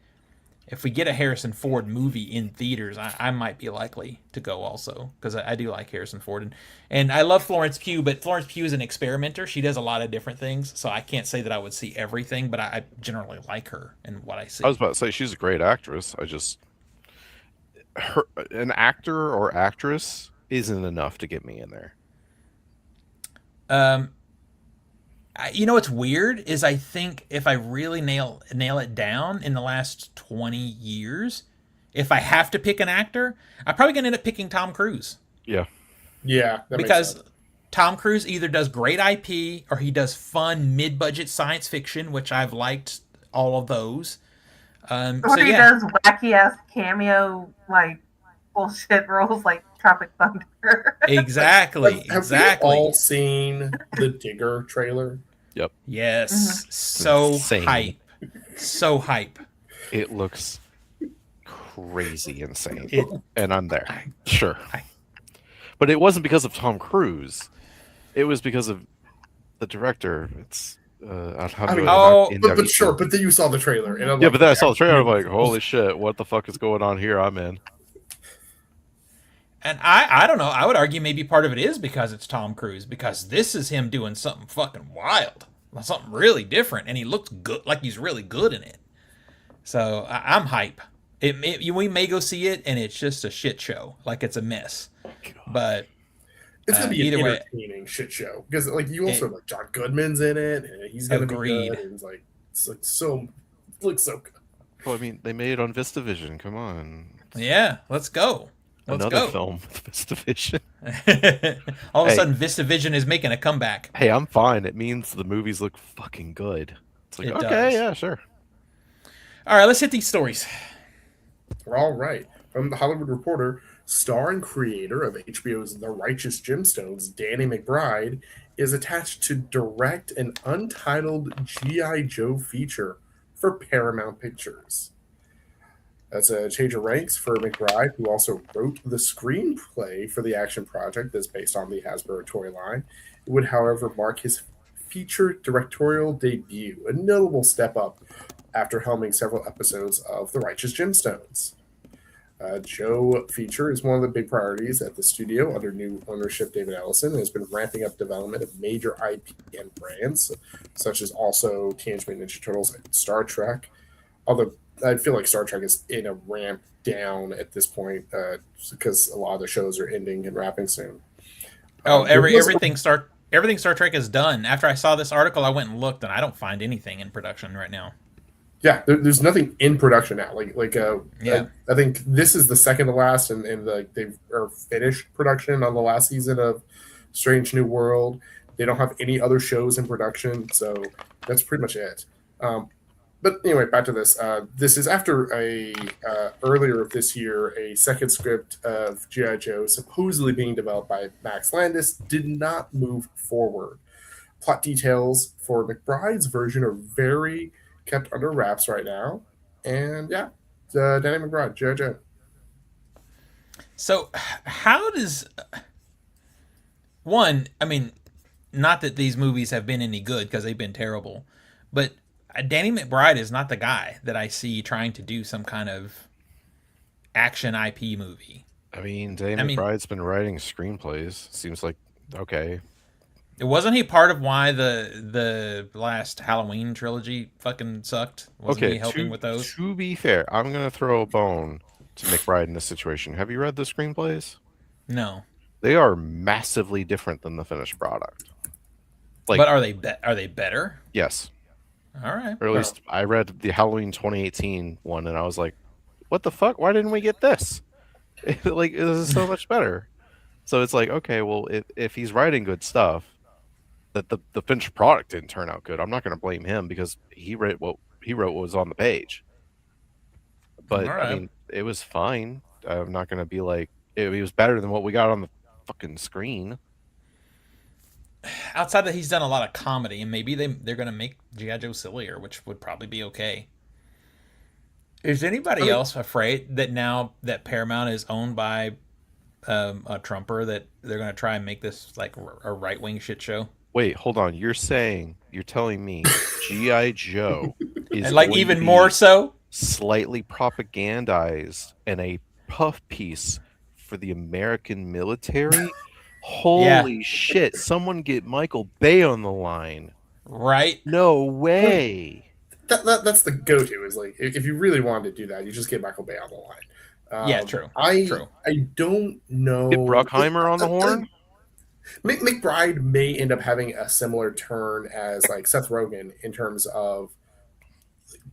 if we get a Harrison Ford movie in theaters, I might be likely to go also because I do like Harrison Ford. And I love Florence Pugh, but Florence Pugh is an experimenter. She does a lot of different things, so I can't say that I would see everything, but I generally like her and what I see. I was about to say she's a great actress. An actor or actress isn't enough to get me in there. You know what's weird is I think if I really nail it down in the last 20 years, if I have to pick an actor, I'm probably going to end up picking Tom Cruise. Yeah. yeah, that makes Because sense. Tom Cruise either does great IP or he does fun mid-budget science fiction, which I've liked all of those. Or So he yeah, does wacky ass cameo like bullshit roles like Tropic Thunder. exactly, Have we all seen the Digger trailer? Yep. Yes, so Insane. hype, so hype. It looks crazy insane. It- and I'm there. Sure. But it wasn't because of Tom Cruise. It was because of the director. It's But sure, but then you saw the trailer, and I'm yeah, like, but then I saw the trailer. I'm like, holy shit, what the fuck is going on here? I'm in. And I don't know. I would argue maybe part of it is because it's Tom Cruise, because this is him doing something fucking wild, something really different, and he looks good, like he's really good in it. So I'm hype. We may go see it, and it's just a shit show, like it's a mess. But it's gonna be either an way, entertaining shit show because like you also like John Goodman's in it, and he's gonna Agreed. be good, and it's like so looks so good. Well, I mean, they made it on VistaVision. Come on. Yeah, let's go. Let's Another go. film with VistaVision. All of a Hey. sudden, VistaVision is making a comeback. Hey, I'm fine. It means the movies look fucking good. It's like, It okay, does. yeah, sure. All right, let's hit these stories. All right. From The Hollywood Reporter, star and creator of HBO's The Righteous Gemstones, Danny McBride, is attached to direct an untitled G.I. Joe feature for Paramount Pictures. That's a change of ranks for McBride, who also wrote the screenplay for the action project that's based on the Hasbro toy line. It would, however, mark his feature directorial debut, a notable step up after helming several episodes of The Righteous Gemstones. Joe feature is one of the big priorities at the studio under new ownership. David Ellison has been ramping up development of major IP and brands, such as also Teenage Mutant Ninja Turtles and Star Trek. Although I feel like Star Trek is in a ramp down at this point because a lot of the shows are ending and wrapping soon. Oh, There was- everything Star Trek is done. After I saw this article, I went and looked, and I don't find anything in production right now. Yeah, there's nothing in production now. Yeah. I think this is the second to last, and they are finished production on the last season of Strange New World. They don't have any other shows in production, so that's pretty much it. But anyway, back to this. This is after earlier this year, a second script of G.I. Joe supposedly being developed by Max Landis did not move forward. Plot details for McBride's version are very kept under wraps right now. And yeah, Danny McBride, G.I. Joe. So, how does one? I mean, not that these movies have been any good because they've been terrible, but Danny McBride is not the guy that I see trying to do some kind of action IP movie. I mean, Danny McBride's been writing screenplays. Seems like, okay. Wasn't he part of why the last Halloween trilogy fucking sucked? Wasn't he helping with those? To be fair, I'm going to throw a bone to McBride in this situation. Have you read the screenplays? No. They are massively different than the finished product. But are they better? Yes. All right. Or at least I read the Halloween 2018 one, and I was like, what the fuck? Why didn't we get this? Like, this is so much better. So it's like, okay, well, if he's writing good stuff, that the finished product didn't turn out good, I'm not going to blame him because he wrote what was on the page. But right. I mean, it was fine. I'm not going to be like it was better than what we got on the fucking screen. Outside that, he's done a lot of comedy, and maybe they're going to make G.I. Joe sillier, which would probably be okay. Is anybody else afraid that now that Paramount is owned by a Trumper that they're going to try and make this like a right-wing shit show? Wait, hold on. You're telling me G.I. Joe is and like even more so slightly propagandized and a puff piece for the American military? Holy shit. Someone get Michael Bay on the line. Right? No way. That's the go-to is like, if you really wanted to do that, you just get Michael Bay on the line. Yeah, true. I don't know. Get Bruckheimer on the horn? McBride may end up having a similar turn as like Seth Rogen in terms of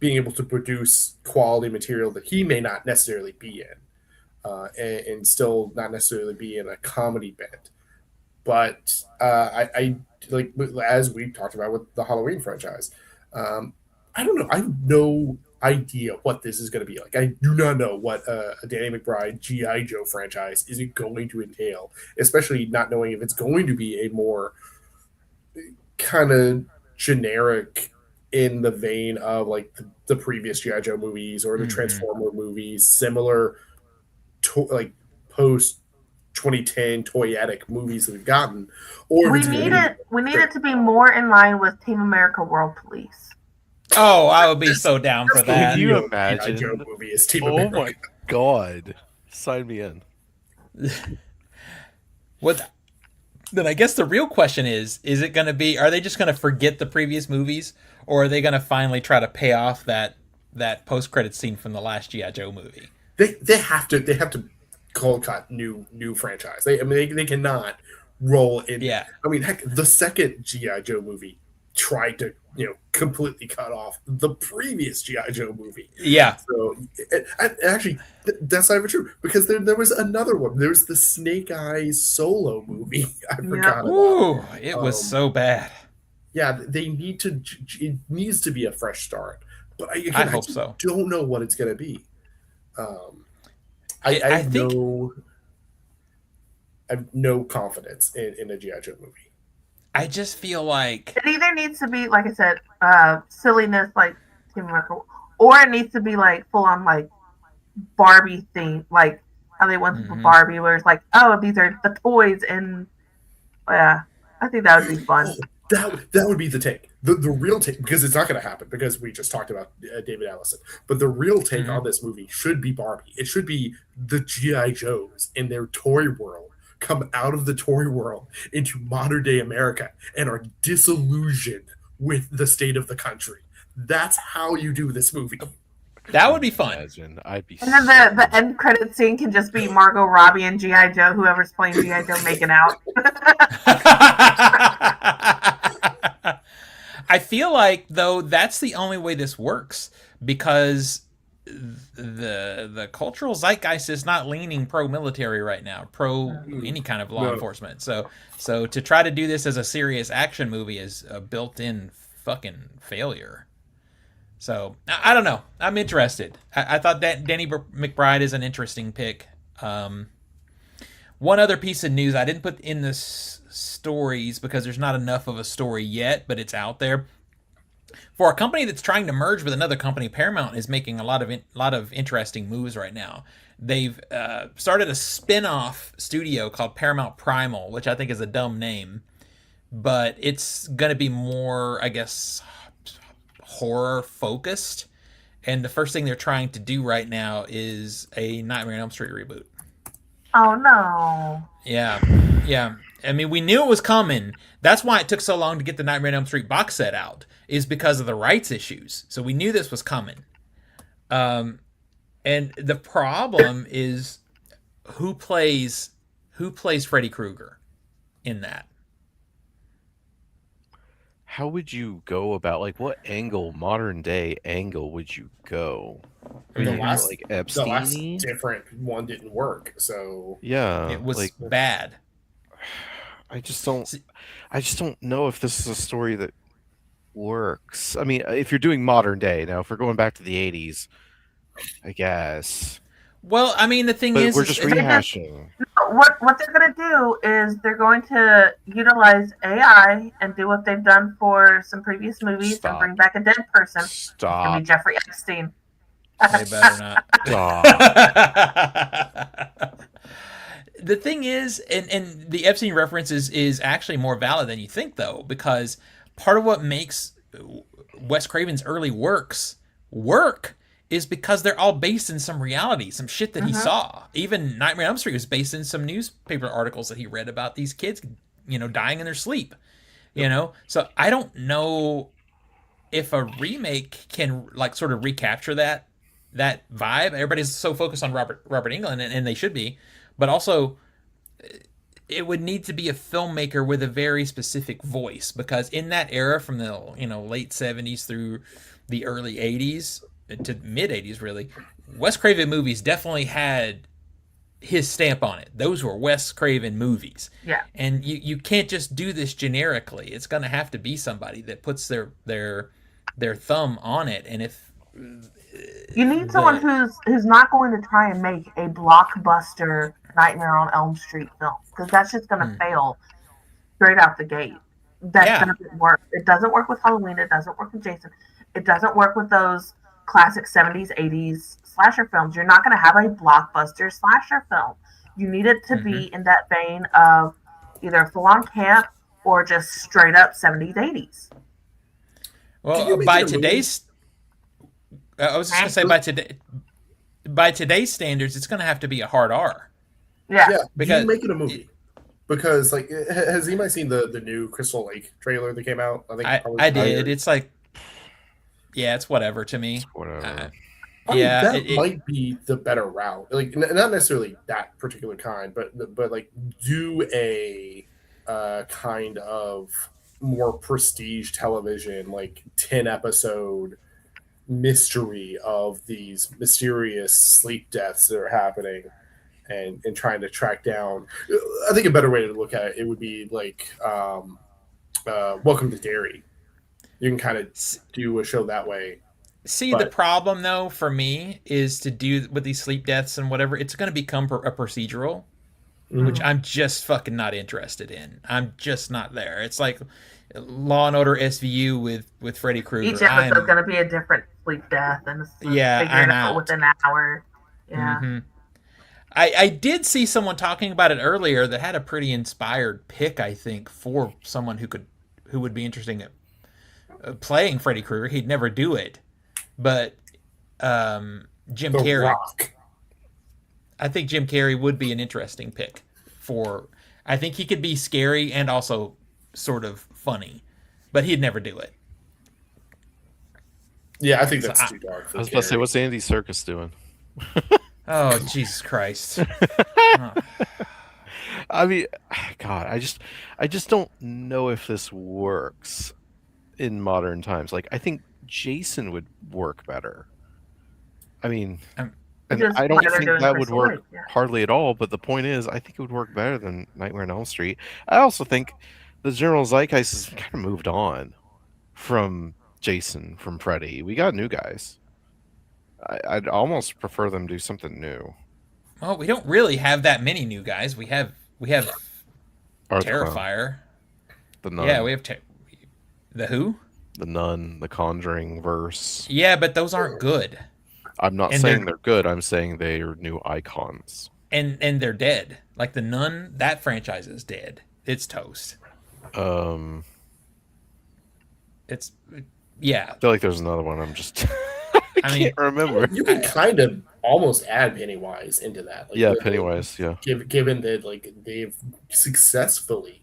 being able to produce quality material that he may not necessarily be in, and still not necessarily be in a comedy bit. But I like, as we talked about with the Halloween franchise, I don't know. I have no idea what this is going to be like. I do not know what a Danny McBride G.I. Joe franchise is going to entail, especially not knowing if it's going to be a more kind of generic in the vein of like the previous G.I. Joe movies or the Transformer movies, similar to like post 2010 toyetic movies that we've gotten. Or we need it to be more in line with Team America World Police. Oh, I would be so down for that. Can you imagine? Joe movie is Team Oh America. my god. Sign me in. Then I guess the real question is it going to be, are they just going to forget the previous movies, or are they going to finally try to pay off that post-credit scene from the last G.I. Joe movie? They have to cold cut new franchise. They cannot roll in. Yeah. I mean, heck, the second G.I. Joe movie tried to completely cut off the previous GI Joe movie. Yeah. So actually, that's not even true because there was another one. There's the Snake Eyes solo movie. I forgot about. Ooh, it was so bad. Yeah, they need to. It needs to be a fresh start. But I hope so. don't know what it's going to be. I think I have no confidence in a GI Joe movie. I just feel like it either needs to be, like I said, silliness like Team America, or it needs to be like full on like Barbie theme, like how they went to Barbie, where it's like, oh, these are the toys, and yeah, I think that would be fun. That would be the take. The real take, because it's not going to happen because we just talked about David Allison. But the real take on this movie should be Barbie. It should be the GI Joes in their toy world come out of the toy world into modern day America and are disillusioned with the state of the country. That's how you do this movie. That would be fun. Imagine. I'd be. And then the end credit scene can just be Margot Robbie and GI Joe, whoever's playing GI Joe, making out. I feel like though that's the only way this works because the cultural zeitgeist is not leaning pro military right now, pro any kind of law enforcement. So to try to do this as a serious action movie is a built-in fucking failure. So I don't know. I'm interested. I thought that Danny McBride is an interesting pick. One other piece of news I didn't put in the stories because there's not enough of a story yet, but it's out there. For a company that's trying to merge with another company, Paramount is making a lot of interesting moves right now. They've started a spin-off studio called Paramount Primal, which I think is a dumb name, but it's going to be more, I guess, horror focused. And the first thing they're trying to do right now is a Nightmare on Elm Street reboot. Oh no. Yeah. I mean, we knew it was coming. That's why it took so long to get the Nightmare on Elm Street box set out, is because of the rights issues. So we knew this was coming. And the problem is who plays Freddy Krueger in that? How would you go about, like, what modern day angle would you go? The last, like the Epstein? last different one didn't work, so yeah, it was like, bad. I just don't know if this is a story that works. I mean, if you're doing modern day now, if we're going back to the 80s, I guess. Well, I mean, the thing is, we're just rehashing. What they're going to do is they're going to utilize AI and do what they've done for some previous movies and bring back a dead person. Stop. It's going to be Jeffrey Epstein. They better not. Stop. The thing is, and the Epstein reference is actually more valid than you think, though, because part of what makes Wes Craven's early works work is because they're all based in some reality, some shit that he saw. Even Nightmare on Elm Street was based in some newspaper articles that he read about these kids, dying in their sleep. So I don't know if a remake can like sort of recapture that vibe. Everybody's so focused on Robert Englund, and they should be, but also it would need to be a filmmaker with a very specific voice, because in that era from the late 70s through the early 80s to mid 80s, really, Wes Craven movies definitely had his stamp on it. Those were Wes Craven movies. Yeah. And you can't just do this generically. It's going to have to be somebody that puts their thumb on it. And if you need someone who's not going to try and make a blockbuster Nightmare on Elm Street film, because that's just going to fail straight out the gate. That doesn't work. It doesn't work with Halloween. It doesn't work with Jason. It doesn't work with those classic 70s, 80s slasher films. You're not going to have a blockbuster slasher film. You need it to be in that vein of either full-on camp or just straight up 70s, 80s. Well, by today's... I was just going to say, by today's standards, it's going to have to be a hard R. Yeah. Because you make it a movie. Because, like, has anybody seen the new Crystal Lake trailer that came out? I did. It's like, yeah, it's whatever to me. Whatever. That might be the better route. Like, not necessarily that particular kind, but like do a kind of more prestige television, like 10 episode mystery of these mysterious sleep deaths that are happening, and trying to track down. I think a better way to look at it would be like Welcome to Derry. You can kind of do a show that way. See, the But problem though for me is to do with these sleep deaths and whatever. It's going to become a procedural, which I'm just fucking not interested in. I'm just not there. It's like Law and Order SVU with Freddy Krueger. Each episode's going to be a different sleep death, and it's Yeah, figure I'm it out out. within an hour. Yeah. Mm-hmm. I did see someone talking about it earlier that had a pretty inspired pick, I think, for someone who would be interesting at playing Freddy Krueger. He'd never do it, but Jim The Carrey. Rock. I think Jim Carrey would be an interesting pick for. I think he could be scary and also sort of funny, but he'd never do it. Yeah, I think that's too dark. For I was about to say, Carrey. what's Andy Serkis doing? Oh, Jesus Christ. I mean, God, I just don't know if this works in modern times. Like, I think Jason would work better. I mean, and Just I don't what they're think doing that for would work Sword, yeah. hardly at all. But the point is, I think it would work better than Nightmare on Elm Street. I also think the general zeitgeist has kind of moved on from Jason, from Freddy. We got new guys. I'd almost prefer them do something new. Well, we don't really have that many new guys. We have Art the Clown, Terrifier. the Nun, Yeah, we have the Who. the Nun, the Conjuring verse. Yeah, but those aren't good, I'm not And saying they're good. I'm saying they are new icons. and they're dead. Like the Nun, that franchise is dead. It's toast. It's yeah. I feel like there's another one. I'm just I mean, can't remember. You can kind of almost add Pennywise into that. Like, Yeah, Pennywise. Yeah. Given that like they've successfully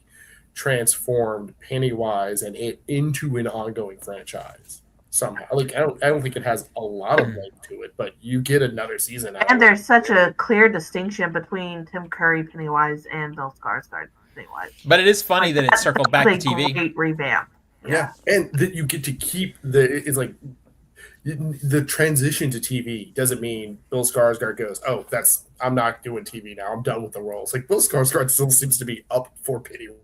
transformed Pennywise and it into an ongoing franchise somehow. Like I don't think it has a lot of leg to it, but you get another season out. And there's such a clear distinction between Tim Curry Pennywise and Bill Skarsgård Pennywise. but it is funny that it That's circled back to a TV. Great revamp. Yeah, and that you get to keep it's like the transition to TV doesn't mean Bill Skarsgård goes, "Oh, I'm not doing TV now. I'm done with the roles." Like Bill Skarsgård still seems to be up for Pennywise.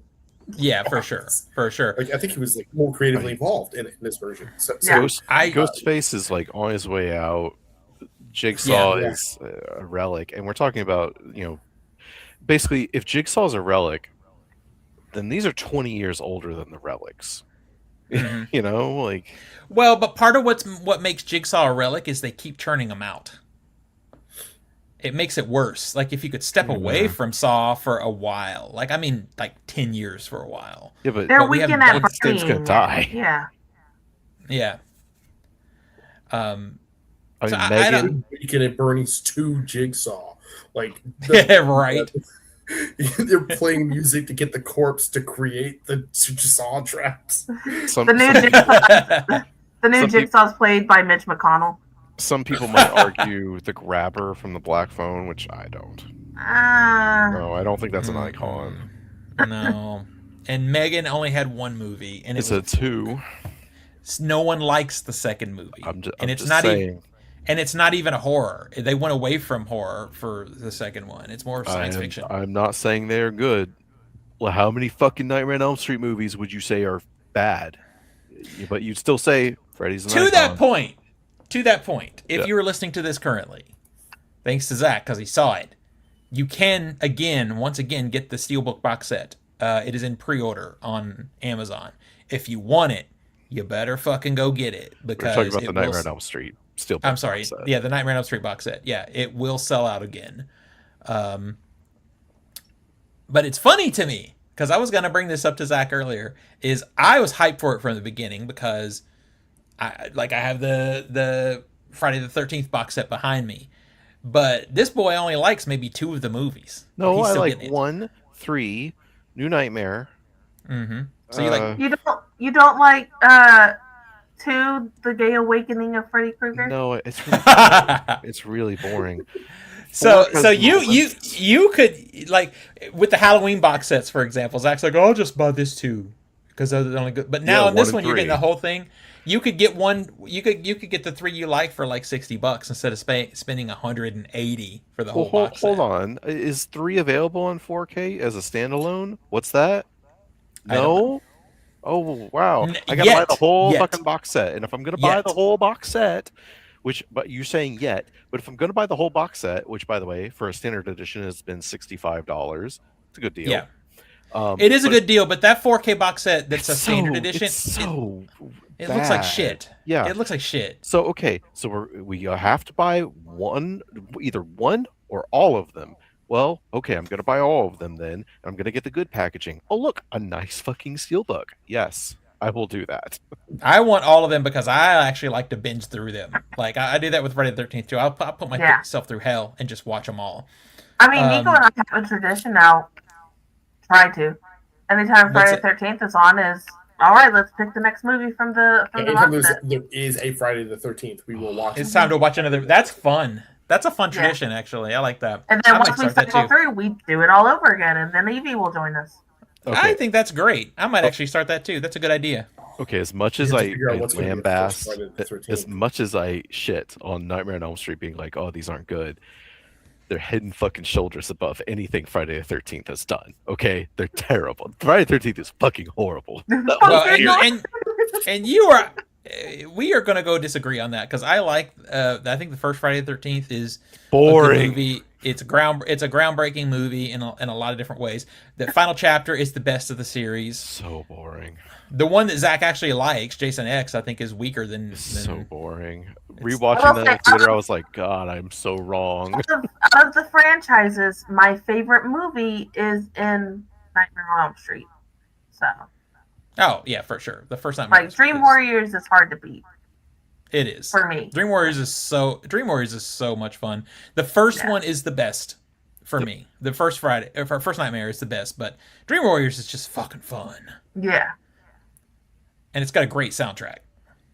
Yeah, for sure. Like I think he was like more creatively involved in this version. So Yeah. Ghostface is like on his way out. Jigsaw Yeah. is a relic, and we're talking about, basically, if Jigsaw is a relic, then these are 20 years older than the relics. Mhm. Like, Well, but part of what makes Jigsaw a relic is they keep churning them out. It makes it worse. Like if you could step away from Saw for a while, like 10 years for a while. yeah, but They're we weakened haven't at done Steve's gonna burning. die. Yeah. Yeah. I mean, So I Megan. don't- Weekend at Bernie's 2 Jigsaw. Like Right. They're playing music to get the corpse to create the Jigsaw traps. Some, The new some, Jigsaw, the new some peop- Jigsaw's played by Mitch McConnell. some people might argue the grabber from the Black Phone, which I don't. No, I don't think that's an icon. No. And Megan only had one movie, and It's a 2. no one likes the second movie. I'm and it's just not saying. even, and it's not even a horror. They went away from horror for the second one. It's more science fiction. I'm not saying they're good. Well, how many fucking Nightmare on Elm Street movies would you say are bad? But you'd still say Freddy's an To icon. that point, if Yeah. you were listening to this currently, thanks to Zach because he saw it, you can once again get the Steelbook box set. It is in pre-order on Amazon. If you want it, you better fucking go get it We're because talking about the it will Nightmare on Elm Street. Still, I'm sorry. Yeah, the Nightmare on Elm Street box set. Yeah, it will sell out again. But it's funny to me because I was going to bring this up to Zach earlier. Is I was hyped for it from the beginning because I have the Friday the 13th box set behind me, but this boy only likes maybe 2 of the movies. No, He's I still like getting it. 1, 3, New Nightmare. Mm-hmm. So you like? You don't like 2, The Gay Awakening of Freddy Krueger? No, it's really boring. So Four so has you could like with the Halloween box sets, for example. Zach's like, oh, I'll just buy this too because those are the only good. But Yeah, now in 1 this and one, you're getting 3. the whole thing. You could get one. You could get the 3 you like for like $60 instead of spending 180 for the Well, whole box hold set. on. Is 3 available on 4K as a standalone? What's that? I don't know. No? Oh, wow. I gotta buy the Yet, whole yet, fucking box set. And if I'm gonna buy the yet. whole box set, but you're saying yet, but if I'm gonna buy the whole box set, which by the way, for a standard edition has been $65, it's a good deal. Yeah, it is a But good deal. But that 4K box set that's it's a standard it's edition, so it looks like bad. shit. Yeah. It looks like shit. So okay, so we have to buy either one or all of them. Well, okay, I'm gonna buy all of them then, and I'm gonna get the good packaging. Oh look, a nice fucking steelbook. Yes, I will do that. I want all of them because I actually like to binge through them. Like I do that with Friday the 13th too. I'll put Yeah. myself through hell and just watch them all. I mean, Nico and I have a tradition now. Try to. Anytime What's Friday the 13th is on, is all right. Let's pick the next movie from the Anytime box set. there is a Friday the 13th, we will watch It's it. time to watch another. That's fun. That's a fun Yeah. tradition, actually. I like that. And then I once might we start that cycle too. through, we do it all over again, and then Evie will join us. Okay, I think that's great. I might actually start that too. That's a good idea. okay. As much You as have to I figure out what's gonna be the first lambast, Friday the 13th. as much as I shit on Nightmare on Elm Street, being like, "Oh, these aren't good," they're head and fucking shoulders above anything Friday the 13th has done. Okay, they're terrible. Friday the 13th is fucking horrible. Well, and you are. We are going to go disagree on that because I like. I think the first Friday the 13th is a good Boring. movie. It's a groundbreaking movie in a lot of different ways. The final chapter is the best of the series. So boring. The one that Zach actually likes, Jason X, I think is weaker than. So boring. I Rewatching will that in say, theater, I was like, God, I'm so wrong. Out of the franchises, my favorite movie is in Nightmare on Elm Street. So, Oh yeah, for sure. The first time. like, Dream Warriors is hard to beat It is. for me. Dream Warriors is so much fun. The first one is the best for me. The first first Nightmare is the best, but Dream Warriors is just fucking fun. Yeah. And it's got a great soundtrack.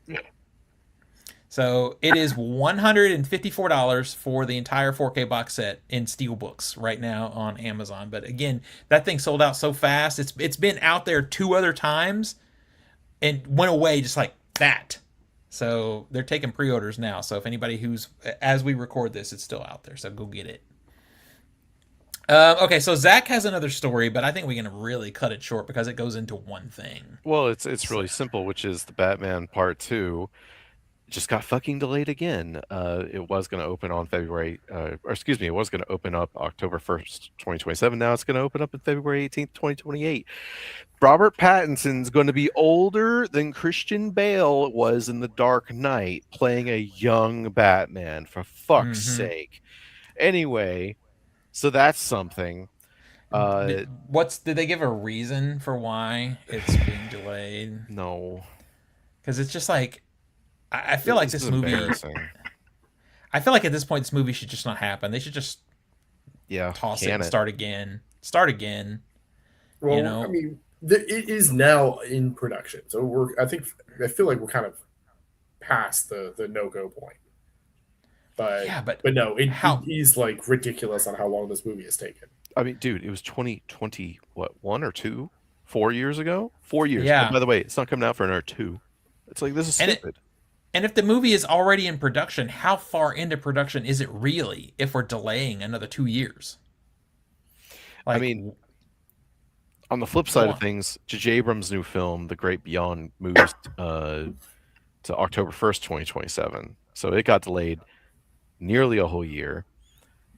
Yeah. So it is $154 for the entire 4K box set in Steelbooks right now on Amazon. But again, that thing sold out so fast. It's been out there 2 other times and went away just like that. So they're taking pre-orders now. So if anybody who's, as we record this, it's still out there. So go get it. Okay, so Zach has another story, but I think we can really cut it short because it goes into one thing. Well, it's really simple, which is the Batman Part 2 just got fucking delayed again. It was going to open on it was going to open up October 1st, 2027. Now it's going to open up in February 18th, 2028. Robert Pattinson's going to be older than Christian Bale was in The Dark Knight, playing a young Batman, for fuck's sake. Anyway, so that's something. Did they give a reason for why it's being delayed? No. Because it's just like, I feel like this movie. Embarrassing. I feel like at this point, this movie should just not happen. They should just toss it and start again. Well, you know? I mean, it is now in production, so I feel like we're kind of past the no-go point. But Yeah, but no, it is like ridiculous on how long this movie has taken. I mean, dude, it was 2020, what, 1 or 2? 4 years ago? 4 years. Yeah. And by the way, it's not coming out for another 2. It's like, this is stupid. And if the movie is already in production, how far into production is it really if we're delaying another 2 years? I mean, on the flip side of things, J.J. Abrams' new film, The Great Beyond, moves to October 1st, 2027. So it got delayed nearly a whole year.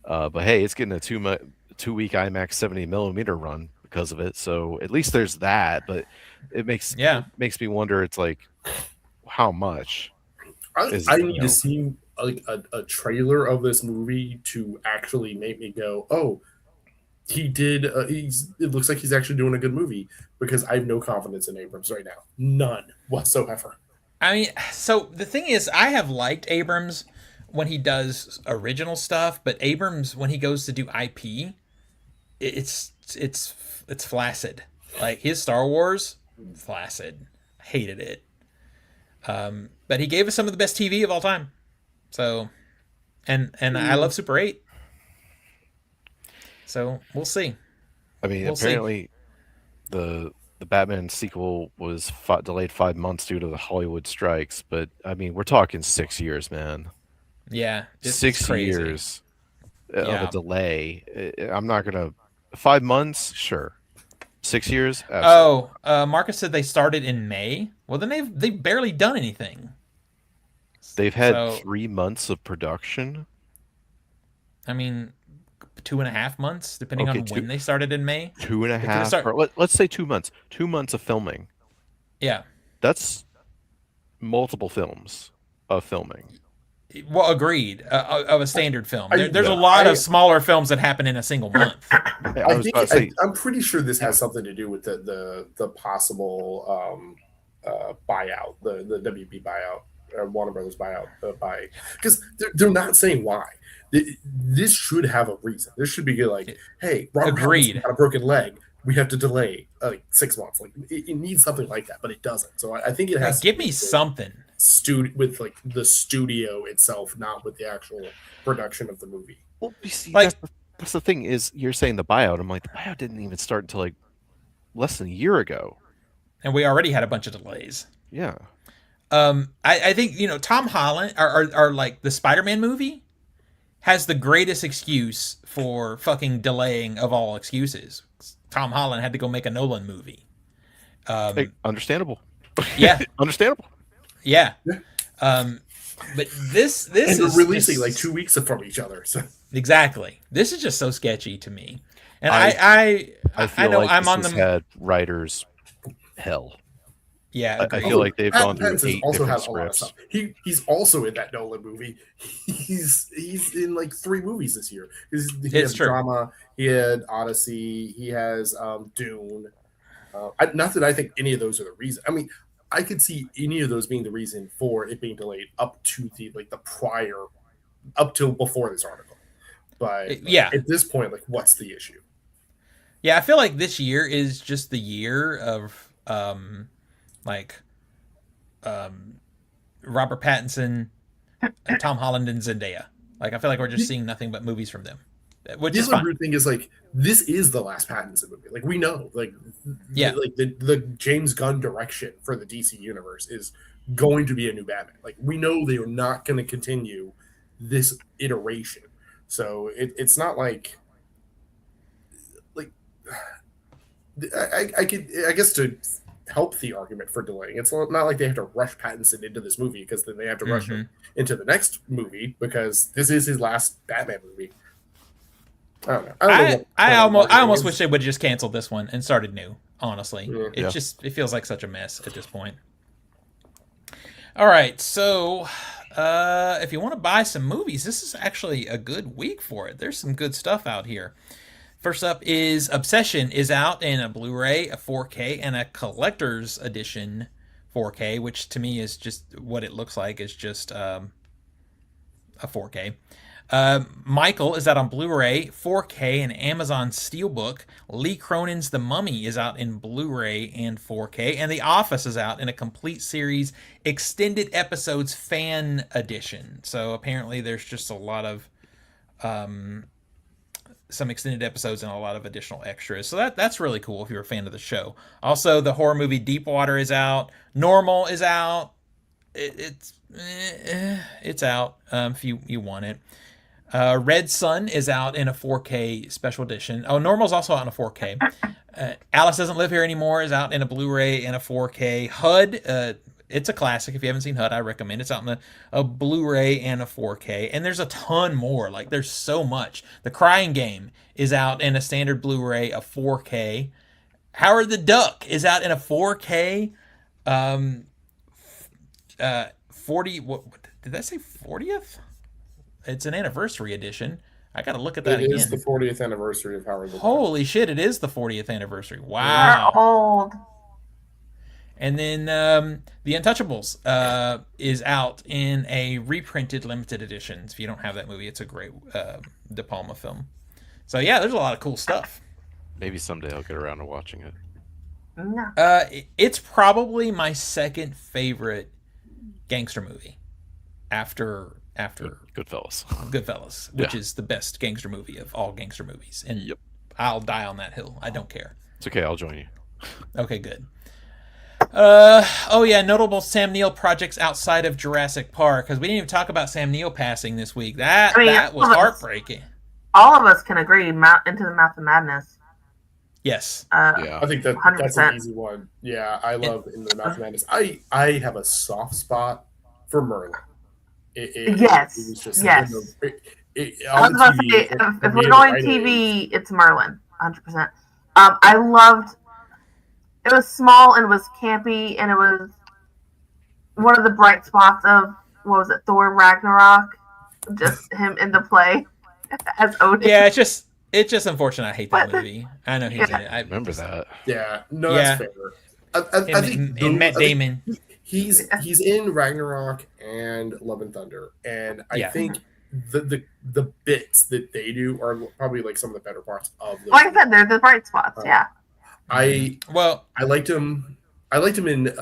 But hey, it's getting a 2-week IMAX 70mm run because of it. So at least there's that. But it makes me wonder. It's like, how much? I need to see like a trailer of this movie to actually make me go, oh, he did. It looks like he's actually doing a good movie, because I have no confidence in Abrams right now, none whatsoever. I mean, so the thing is, I have liked Abrams when he does original stuff, but Abrams when he goes to do IP, it's flaccid. Like his Star Wars, flaccid. Hated it. But he gave us some of the best TV of all time. So, and I love Super 8. So we'll see. I mean, apparently the the Batman sequel was delayed 5 months due to the Hollywood strikes, but I mean, we're talking 6 years, man. Yeah, it's Six crazy. years of a Yeah. delay. I'm not gonna. 5 months, sure. 6 years, absolutely. Oh, Marcus said they started in May. Well, then they've barely done anything. They've had So 3 months of production. I mean, 2.5 months, depending Okay, on when they started in May. two and a They could have half. started. Let's say 2 months. 2 months of filming. Yeah. That's multiple films of filming. Well, agreed. Of a standard film, I- there's a yeah, lot I- of smaller films that happen in a single month. I was about to say, I'm pretty sure this has something to do with the possible buyout, the WB buyout, Warner Brothers buyout, by because they're not saying why. This should have a reason. This should be good. Like, hey, Robert Agreed. Pattinson got a broken leg. We have to delay like 6 months. Like, it needs something like that, but it doesn't. So I think it has. Give me something. With like the studio itself, not with the actual production of the movie. well, you see, Like- that's the thing is you're saying the buyout. I'm like, the buyout didn't even start until like less than a year ago. And we already had a bunch of delays. Yeah. I think Tom Holland or like the Spider-Man movie has the greatest excuse for fucking delaying of all excuses. Tom Holland had to go make a Nolan movie. Hey, understandable. Yeah, Understandable. yeah. But this And they're is releasing just- like 2 weeks from each other. So exactly. This is just so sketchy to me. And I I feel know like I'm this on has the had writers hell. yeah. I Agreed. feel like they've gone through Pattinson 8 also different has a lot of scripts. stuff. He's also in that Nolan movie. He's in like 3 movies this year. He It's has true. drama. He had Odyssey. He has Dune. Not that I think any of those are the reason. I mean, I could see any of those being the reason for it being delayed up to the prior, up till before this article. But Yeah. at this point, like, what's the issue? Yeah, I feel like this year is just the year of Robert Pattinson, Tom Holland, and Zendaya. Like, I feel like we're just seeing nothing but movies from them, which The is other fine. weird thing is like this is the last Pattinson movie. Like we know, like Yeah. like the James Gunn direction for the DC universe is going to be a new Batman. Like we know they are not going to continue this iteration. So it's not like I guess to help the argument for delaying. It's not like they have to rush Pattinson into this movie because then they have to rush him into the next movie because this is his last Batman movie. I don't know. I almost wish they would have just canceled this one and started new. Honestly, Yeah. it feels like such a mess at this point. All right, so if you want to buy some movies, this is actually a good week for it. There's some good stuff out here. First up is Obsession is out in a Blu-ray, a 4K, and a collector's edition 4K, which to me is just what it looks like. Is just a 4K. Michael is out on Blu-ray, 4K, and Amazon Steelbook. Lee Cronin's The Mummy is out in Blu-ray and 4K, and The Office is out in a complete series extended episodes fan edition. So apparently there's just a lot of some extended episodes and a lot of additional extras. So that's really cool if you're a fan of the show. Also, the horror movie Deep Water is out. Normal is out. It's out if you want it. Red Sun is out in a 4K special edition. Oh, Normal's also out in a 4K. Alice Doesn't Live Here Anymore is out in a Blu-ray and a 4K. HUD, it's a classic. If you haven't seen HUD, I recommend. It's out in a Blu-ray and a 4K. And there's a ton more. Like, there's so much. The Crying Game is out in a standard Blu-ray, a 4K. Howard the Duck is out in a 4K. 40. What did I say? 40th? It's an anniversary edition. I got to look at that It again. is the 40th anniversary of Howard the Duck. Holy shit! It is the 40th anniversary. We're Wow. old. And then The Untouchables is out in a reprinted limited edition. If you don't have that movie, it's a great De Palma film. So yeah, there's a lot of cool stuff. Maybe someday I'll get around to watching it. No. It's probably my second favorite gangster movie after Goodfellas. Goodfellas, which is the best gangster movie of all gangster movies. And Yep. I'll die on that hill. I don't care. It's okay. I'll join you. Okay, good. Oh yeah, notable Sam Neill projects outside of Jurassic Park, because we didn't even talk about Sam Neill passing this week. I mean, That was heartbreaking. All of us can agree. Into the Mouth of Madness. Yes. Yeah. I think that's an 100%. easy one. Yeah, I love Into the Mouth of Madness. I have a soft spot for Merlin. Yes. It was just Yes. I on was about to TV. say, if we're going TV, it's Merlin, 100%. I loved. It was small and it was campy, and it was one of the bright spots of what was it, Thor Ragnarok? Just him in the play as Odin. Yeah, it's just unfortunate. I hate that movie. I know he's in it. I remember that. Yeah, no, Yeah. that's fair. I think and Matt Damon. He's in Ragnarok and Love and Thunder, and I think the bits that they do are probably like some of the better parts of the. Like I said, they're the bright spots. Yeah. I liked him. I liked him in.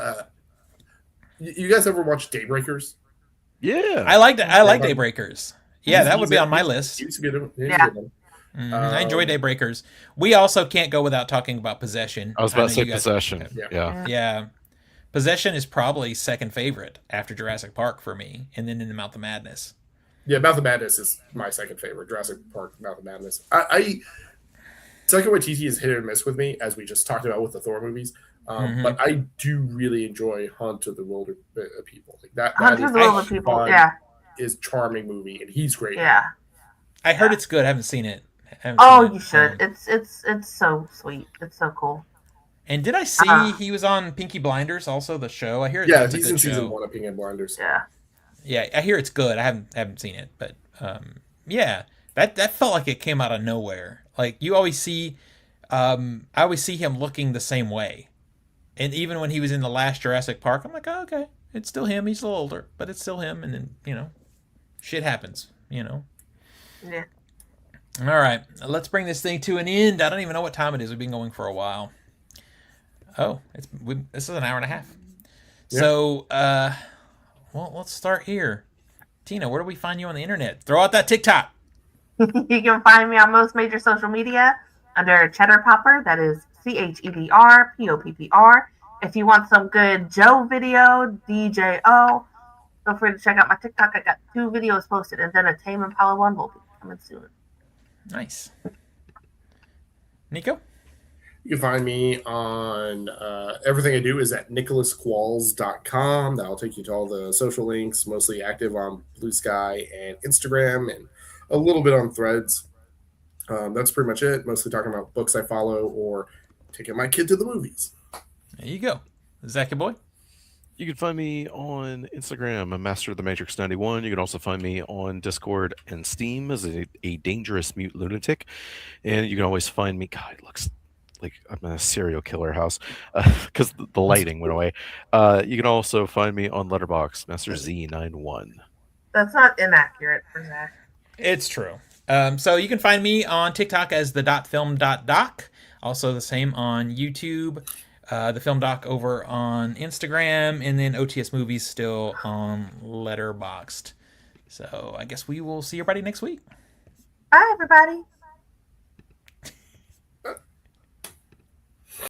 You guys ever watch Daybreakers? Yeah, I like Daybreakers. Yeah, that would be on my list. He's good. Yeah. I enjoy Daybreakers. We also can't go without talking about Possession. I was about to say Possession. Yeah. Possession is probably second favorite after Jurassic Park for me, and then in the Mouth of Madness. Yeah, Mouth of Madness is my second favorite. Jurassic Park, Mouth of Madness. Taika Waititi is hit or miss with me, as we just talked about with the Thor movies. But I do really enjoy Hunt of the Wilder People. Like that. Hunt of the Wilder People. Yeah. Is charming movie, and he's great. Yeah. I heard it's good. I haven't seen it. You should. It's so sweet. It's so cool. And did I see he was on Pinky Blinders, also the show? I hear he's in season 1 of Pinky Blinders. Yeah. Yeah, I hear it's good. I haven't seen it, but yeah, that felt like it came out of nowhere. Like you always see, I always see him looking the same way, and even when he was in the last Jurassic Park, I'm like, oh, okay, it's still him. He's a little older, but it's still him. And then shit happens. Yeah. All right, let's bring this thing to an end. I don't even know what time it is. We've been going for a while. Oh, this is an hour and a half. Yeah. So, well, let's start here. Tina, where do we find you on the internet? Throw out that TikTok. You can find me on most major social media under Cheddar Popper. That is CHEDRPOPPR. If you want some good Joe video, DJO, feel free to check out my TikTok. I got 2 videos posted, and then a Tame Impala 1 will be coming soon. Nice. Nico? You can find me on everything I do is at nicholasqualls.com. That'll take you to all the social links, mostly active on Blue Sky and Instagram, and a little bit on Threads. That's pretty much it. Mostly talking about books I follow or taking my kid to the movies. There you go. Zachy boy? You can find me on Instagram, I'm Master of the Matrix 91. You can also find me on Discord and Steam as a dangerous mute lunatic. And you can always find me, God, it looks like I'm in a serial killer house because the lighting went away. You can also find me on Letterboxd, Master Z91. That's not inaccurate for Zach. It's true. So you can find me on TikTok as the.film.doc. Also the same on YouTube. The Film.Doc over on Instagram, and then OTS Movies still on Letterboxd. So I guess we will see everybody next week. Bye, everybody.